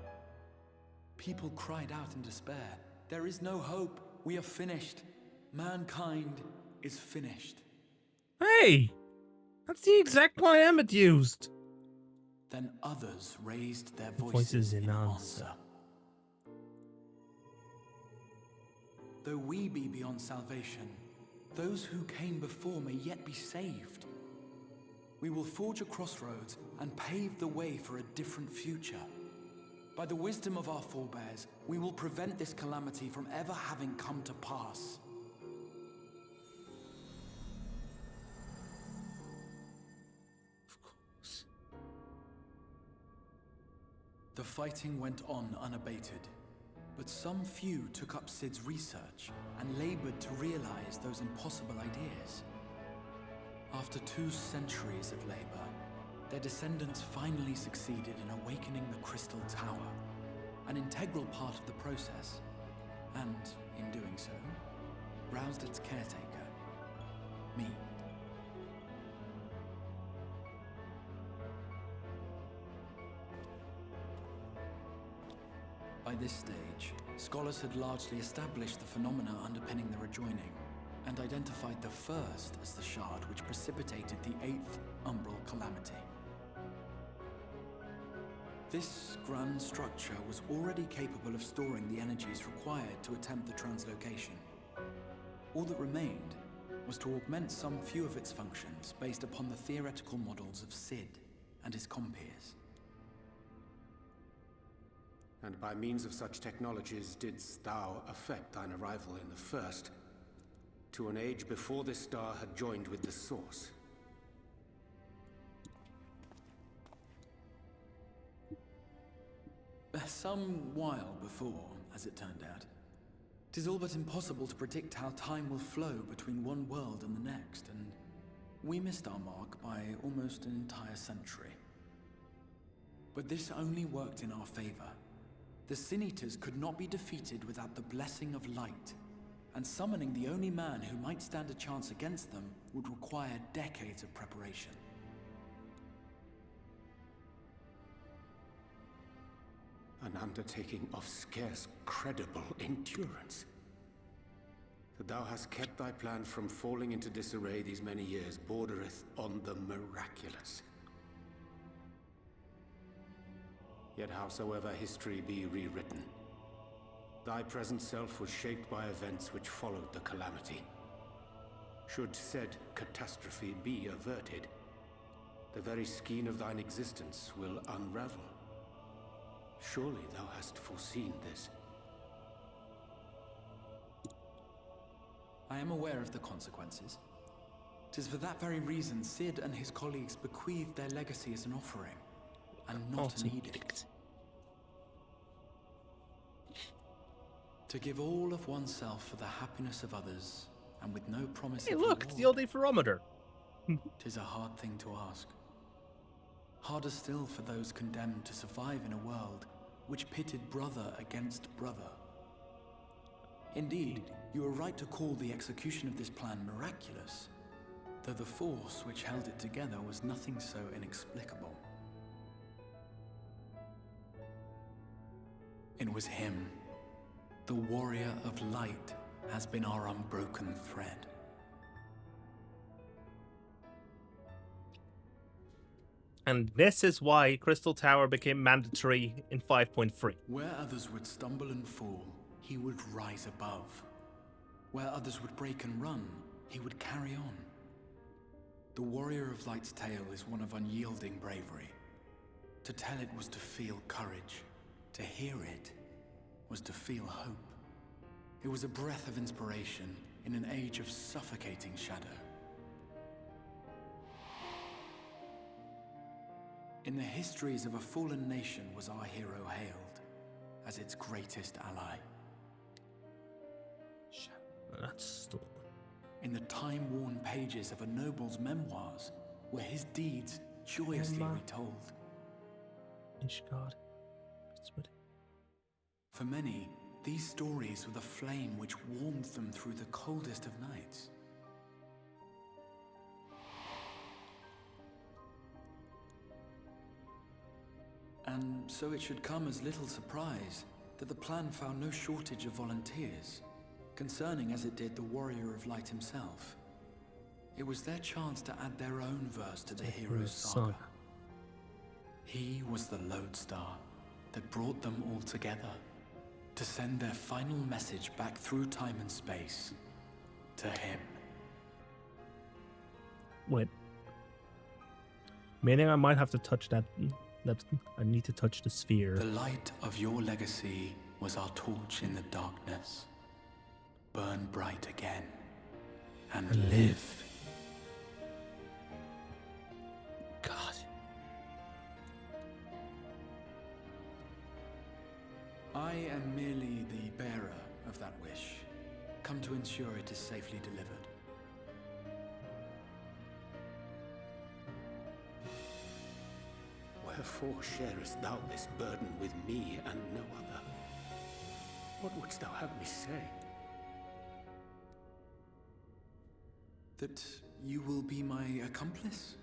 People cried out in despair, "There is no hope, we are finished. Mankind is finished." Hey! That's the exact one Emmett used. Then others raised their Voices in answer. Though we be beyond salvation, those who came before may yet be saved. We will forge a crossroads and pave the way for a different future. By the wisdom of our forebears, we will prevent this calamity from ever having come to pass. Of course. The fighting went on unabated, but some few took up Sid's research and labored to realize those impossible ideas. After 2 centuries of labor, their descendants finally succeeded in awakening the Crystal Tower, an integral part of the process, and, in doing so, roused its caretaker, me. By this stage, scholars had largely established the phenomena underpinning the rejoining, and identified the first as the shard which precipitated the 8th umbral calamity. This grand structure was already capable of storing the energies required to attempt the translocation. All that remained was to augment some few of its functions based upon the theoretical models of Sid and his compeers. And by means of such technologies didst thou effect thine arrival in the first, to an age before this star had joined with the source. Some while before, as it turned out. 'Tis all but impossible to predict how time will flow between one world and the next, and we missed our mark by almost an entire century. But this only worked in our favor. The Sin Eaters could not be defeated without the blessing of light, and summoning the only man who might stand a chance against them would require decades of preparation. An undertaking of scarce credible endurance. That thou hast kept thy plan from falling into disarray these many years bordereth on the miraculous. Yet howsoever history be rewritten, thy present self was shaped by events which followed the calamity. Should said catastrophe be averted, the very skein of thine existence will unravel. Surely thou hast foreseen this. I am aware of the consequences. 'Tis for that very reason Sid and his colleagues bequeathed their legacy as an offering, and not an edict. To give all of oneself for the happiness of others, and with no promise Hey, of look, it's the reward. old Aerometer. 'Tis a hard thing to ask. Harder still for those condemned to survive in a world which pitted brother against brother. Indeed, you are right to call the execution of this plan miraculous, though the force which held it together was nothing so inexplicable. It was him. The warrior of light has been our unbroken thread. And this is why Crystal Tower became mandatory in 5.3. Where others would stumble and fall, he would rise above. Where others would break and run, he would carry on. The warrior of light's tale is one of unyielding bravery. To tell it was to feel courage. To hear it was to feel hope. It was a breath of inspiration in an age of suffocating shadow. In the histories of a fallen nation was our hero hailed as its greatest ally. That's the... in the time-worn pages of a noble's memoirs, were his deeds joyously retold. Ishgard. For many, these stories were the flame which warmed them through the coldest of nights. And so it should come as little surprise that the plan found no shortage of volunteers, concerning as it did the Warrior of Light himself. It was their chance to add their own verse to the hero's saga. He was the lodestar that brought them all together, to send their final message back through time and space to him. Wait. Meaning I might have to touch that. I need to touch the sphere. The light of your legacy was our torch in the darkness. Burn bright again and live. God. I am merely the bearer of that wish, come to ensure it is safely delivered. Wherefore sharest thou this burden with me and no other? What wouldst thou have me say? That you will be my accomplice?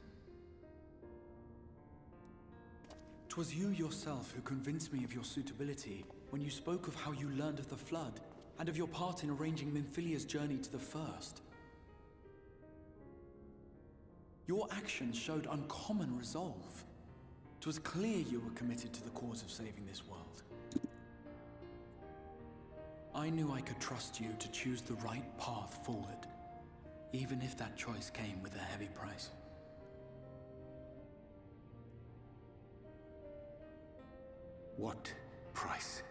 'Twas you yourself who convinced me of your suitability when you spoke of how you learned of the Flood and of your part in arranging Minfilia's journey to the First. Your actions showed uncommon resolve. 'Twas clear you were committed to the cause of saving this world. I knew I could trust you to choose the right path forward, even if that choice came with a heavy price. What price?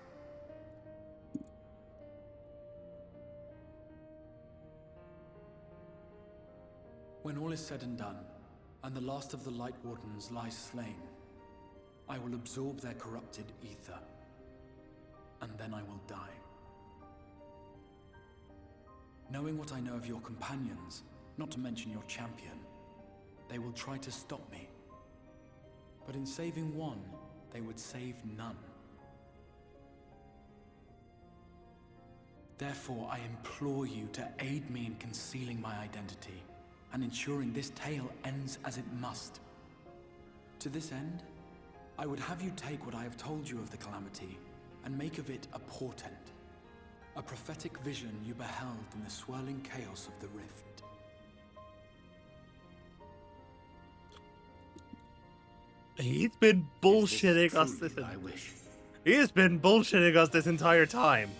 When all is said and done, and the last of the Light Wardens lies slain, I will absorb their corrupted ether, and then I will die. Knowing what I know of your companions, not to mention your champion, they will try to stop me. But in saving one, they would save none. Therefore, I implore you to aid me in concealing my identity and ensuring this tale ends as it must. To this end, I would have you take what I have told you of the Calamity and make of it a portent, a prophetic vision you beheld in the swirling chaos of the Rift. He's been bullshitting us this. He's been bullshitting us this entire time.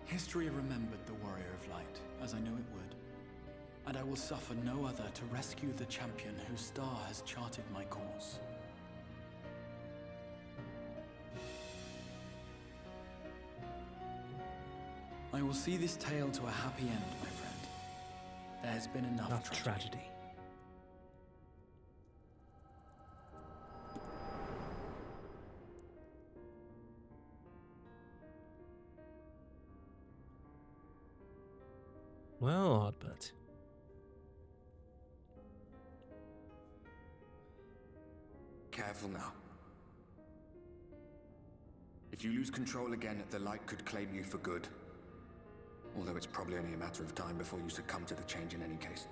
History remembered the Warrior of Light, as I knew it would, and I will suffer no other to rescue the champion whose star has charted my course. I will see this tale to a happy end, my friend. There has been enough tragedy. Well, Oddbert. Careful now. If you lose control again, the Light could claim you for good. Although it's probably only a matter of time before you succumb to the change in any case.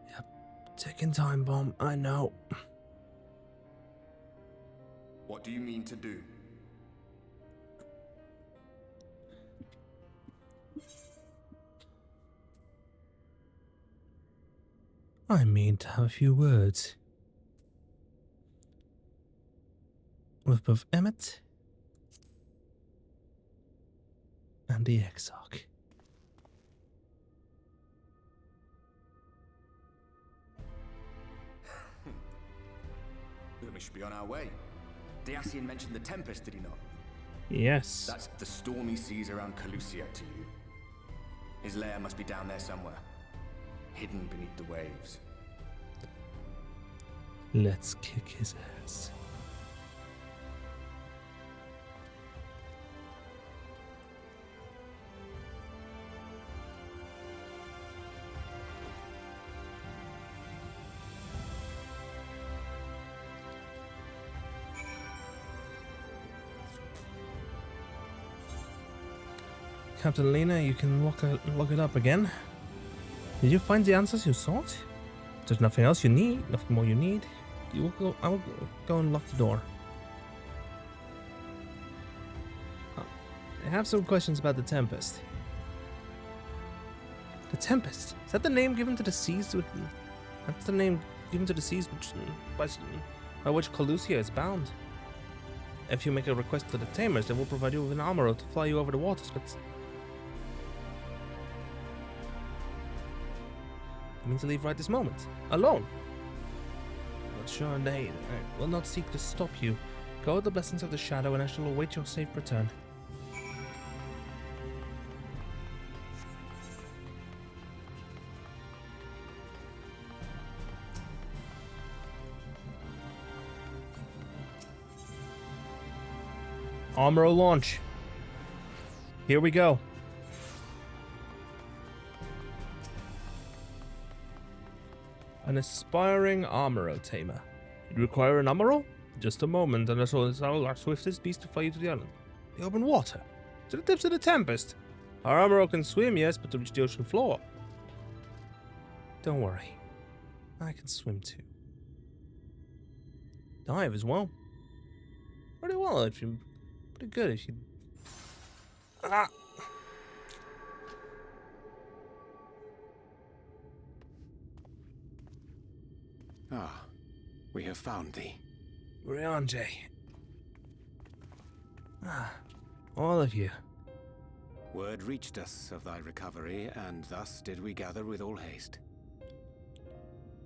Yep. Ticking time bomb, I know. What do you mean to do? I mean to have a few words with both Emmett and the Exarch. Then we should be on our way. Dacian mentioned the Tempest, did he not? Yes. That's the stormy seas around Calusia to you. His lair must be down there somewhere, hidden beneath the waves. Let's kick his ass. Captain Lena, you can look it up again. Did you find the answers you sought? There's nothing else you need, nothing more you need. I will go and lock the door. I have some questions about the Tempest. The Tempest? Is that the name given to the seas? That's the name given to the seas by which Colusia is bound. If you make a request to the Tamers, they will provide you with an armor to fly you over the waters, but... I mean to leave right this moment. Alone. But sure, I will not seek to stop you. Go with the blessings of the Shadow, and I shall await your safe return. Armor launch. Here we go. An aspiring armorer tamer. You require an armorer? Just a moment, and I shall allow our swiftest beast to fly you to the island. The open water. To the depths of the Tempest. Our armorer can swim, yes, but to reach the ocean floor. Don't worry. I can swim too. Dive as well. Pretty well if you... Pretty good if you... Ah! Ah, we have found thee. Urianger. Ah, all of you. Word reached us of thy recovery, and thus did we gather with all haste.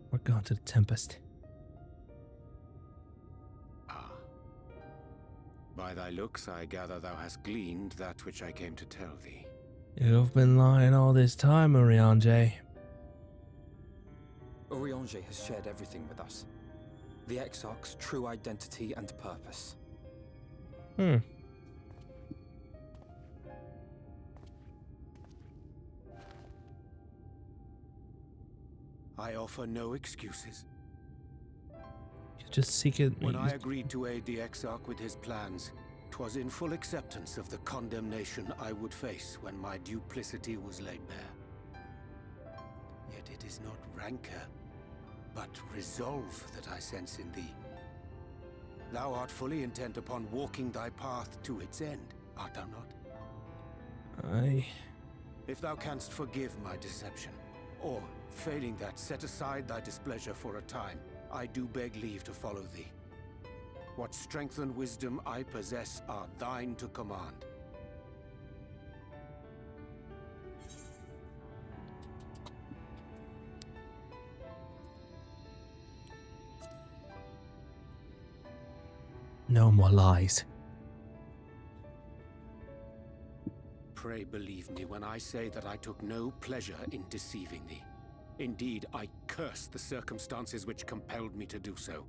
We're going to the Tempest. Ah. By thy looks, I gather thou hast gleaned that which I came to tell thee. You've been lying all this time, Urianger. Urianger has shared everything with us. The Exarch's true identity and purpose. I offer no excuses. You just seek it. When I agreed to aid the Exarch with his plans, 'twas in full acceptance of the condemnation I would face when my duplicity was laid bare. Yet it is not rancor, but resolve that I sense in thee. Thou art fully intent upon walking thy path to its end, art thou not? Aye. If thou canst forgive my deception, or, failing that, set aside thy displeasure for a time, I do beg leave to follow thee. What strength and wisdom I possess are thine to command. No more lies. Pray believe me when I say that I took no pleasure in deceiving thee. Indeed, I curse the circumstances which compelled me to do so.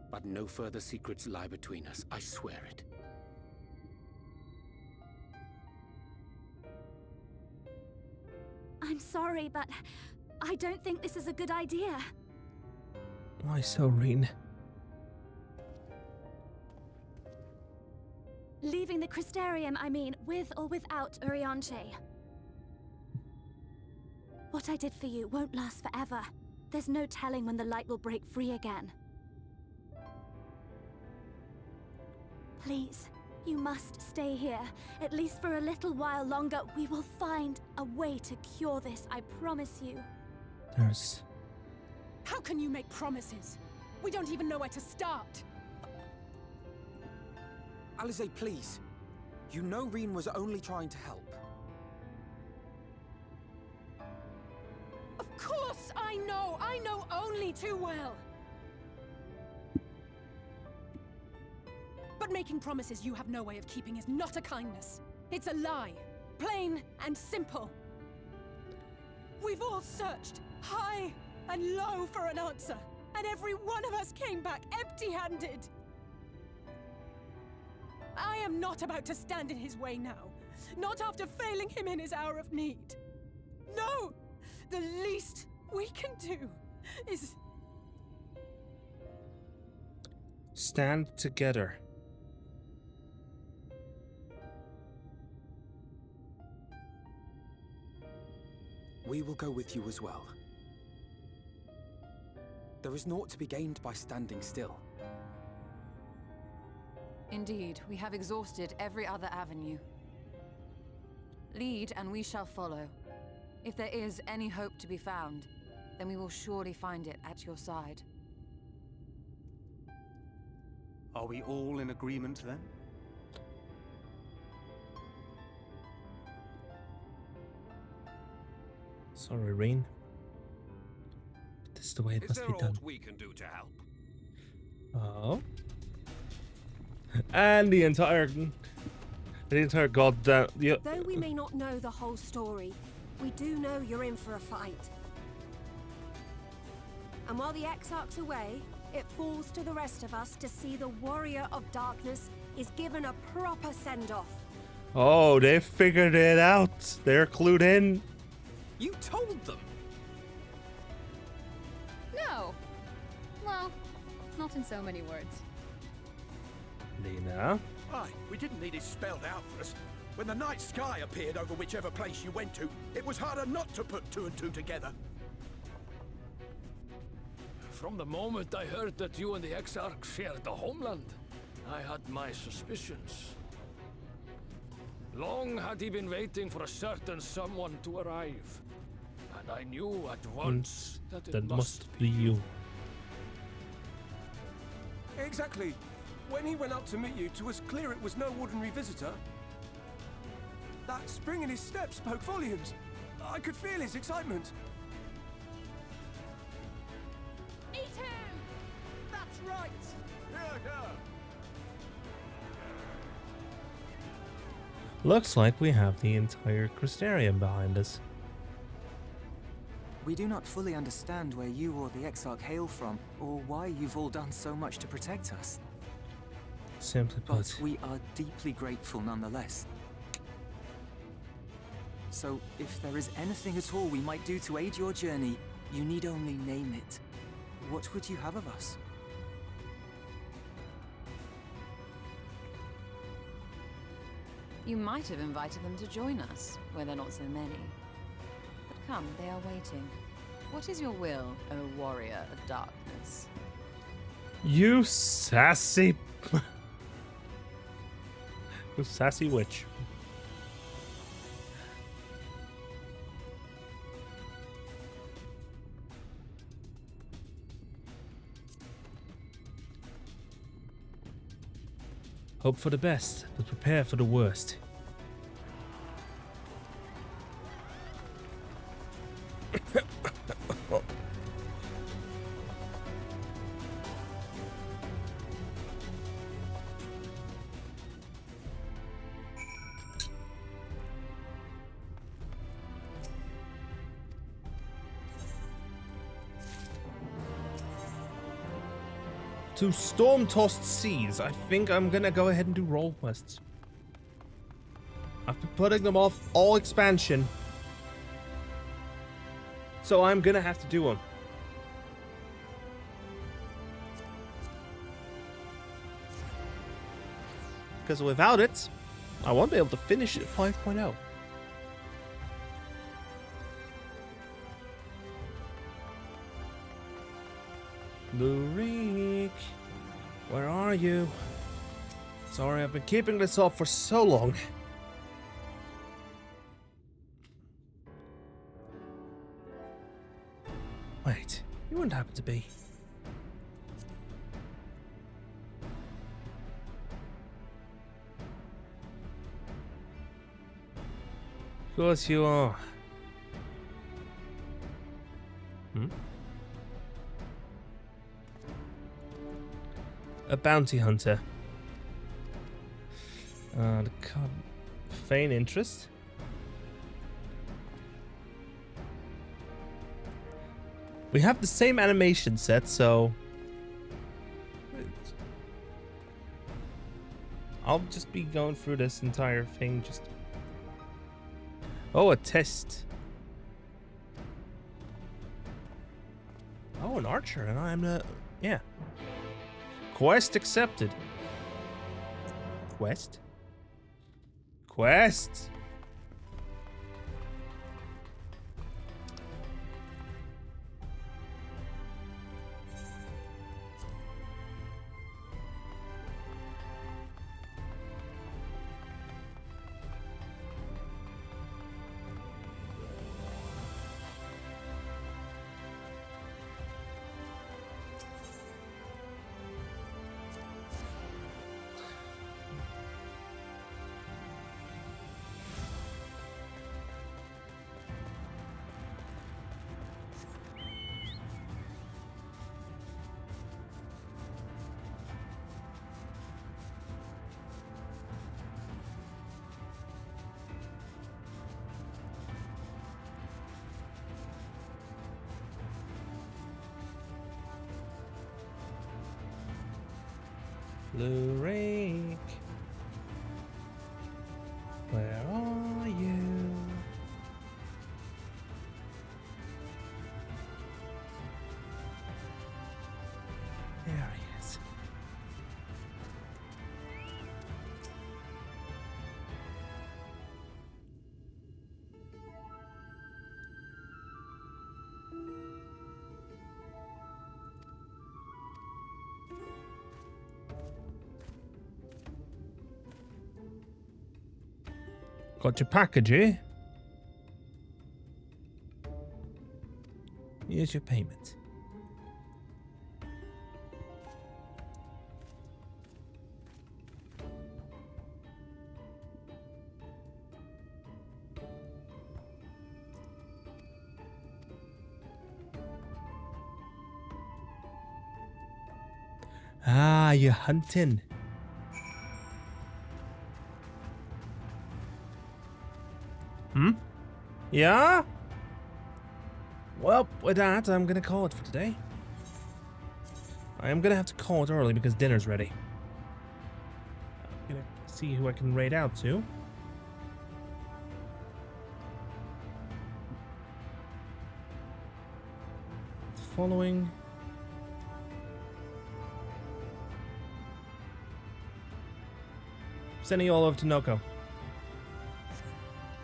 But no further secrets lie between us, I swear it. I'm sorry, but I don't think this is a good idea. Why so, Reen? Leaving the Crystarium, I mean, with or without Urianger. What I did for you won't last forever. There's no telling when the light will break free again. Please, you must stay here. At least for a little while longer. We will find a way to cure this, I promise you. There's... How can you make promises? We don't even know where to start. Alize, please. You know Reen was only trying to help. Of course I know! I know only too well! But making promises you have no way of keeping is not a kindness. It's a lie. Plain and simple. We've all searched high and low for an answer, and every one of us came back empty-handed. I am not about to stand in his way now. Not after failing him in his hour of need. No! The least we can do is... Stand together. We will go with you as well. There is naught to be gained by standing still. Indeed, we have exhausted every other avenue. Lead, and we shall follow. If there is any hope to be found, then we will surely find it at your side. Are we all in agreement then? Sorry, Rain. This is the way it must be done. We can do to help? Oh. And the entire goddamn. Though we may not know the whole story, we do know you're in for a fight. And while the Exarch's away, it falls to the rest of us to see the Warrior of Darkness is given a proper send-off. Oh, they figured it out. They're clued in. You told them! No! Well, not in so many words. Lena? Aye, we didn't need it spelled out for us. When the night sky appeared over whichever place you went to, it was harder not to put two and two together. From the moment I heard that you and the Exarch shared the homeland, I had my suspicions. Long had he been waiting for a certain someone to arrive, and I knew at once that it must be you. Exactly. When he went up to meet you, it was clear it was no ordinary visitor. That spring in his step spoke volumes. I could feel his excitement. Me too! That's right! Looks like we have the entire Crystarium behind us. We do not fully understand where you or the Exarch hail from, or why you've all done so much to protect us. Simply put. But we are deeply grateful nonetheless. So, if there is anything at all we might do to aid your journey, you need only name it. What would you have of us? You might have invited them to join us, where there are not so many. But come, they are waiting. What is your will, O Warrior of Darkness? You sassy... you sassy witch. Hope for the best, but prepare for the worst. To storm-tossed seas, I think I'm gonna go ahead and do roll quests. After putting them off all expansion, so I'm gonna have to do them. Because without it, I won't be able to finish it at 5.0. Lurik, where are you? Sorry, I've been keeping this up for so long. Wait, you wouldn't happen to be. Of course you are. A bounty hunter. Feign interest. We have the same animation set, so I'll just be going through this entire thing. Just a test. Oh, an archer, and I'm yeah. Quest accepted. Quest? Quest! Blue Rake. Where are you? There he is. Got your package, eh? Here's your payment. Ah, you're hunting. Yeah? Well, with that, I'm gonna call it for today. I am gonna have to call it early because dinner's ready. I'm gonna see who I can raid out to. Following. Sending you all over to Noko.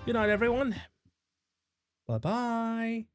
Good night, everyone. Bye-bye.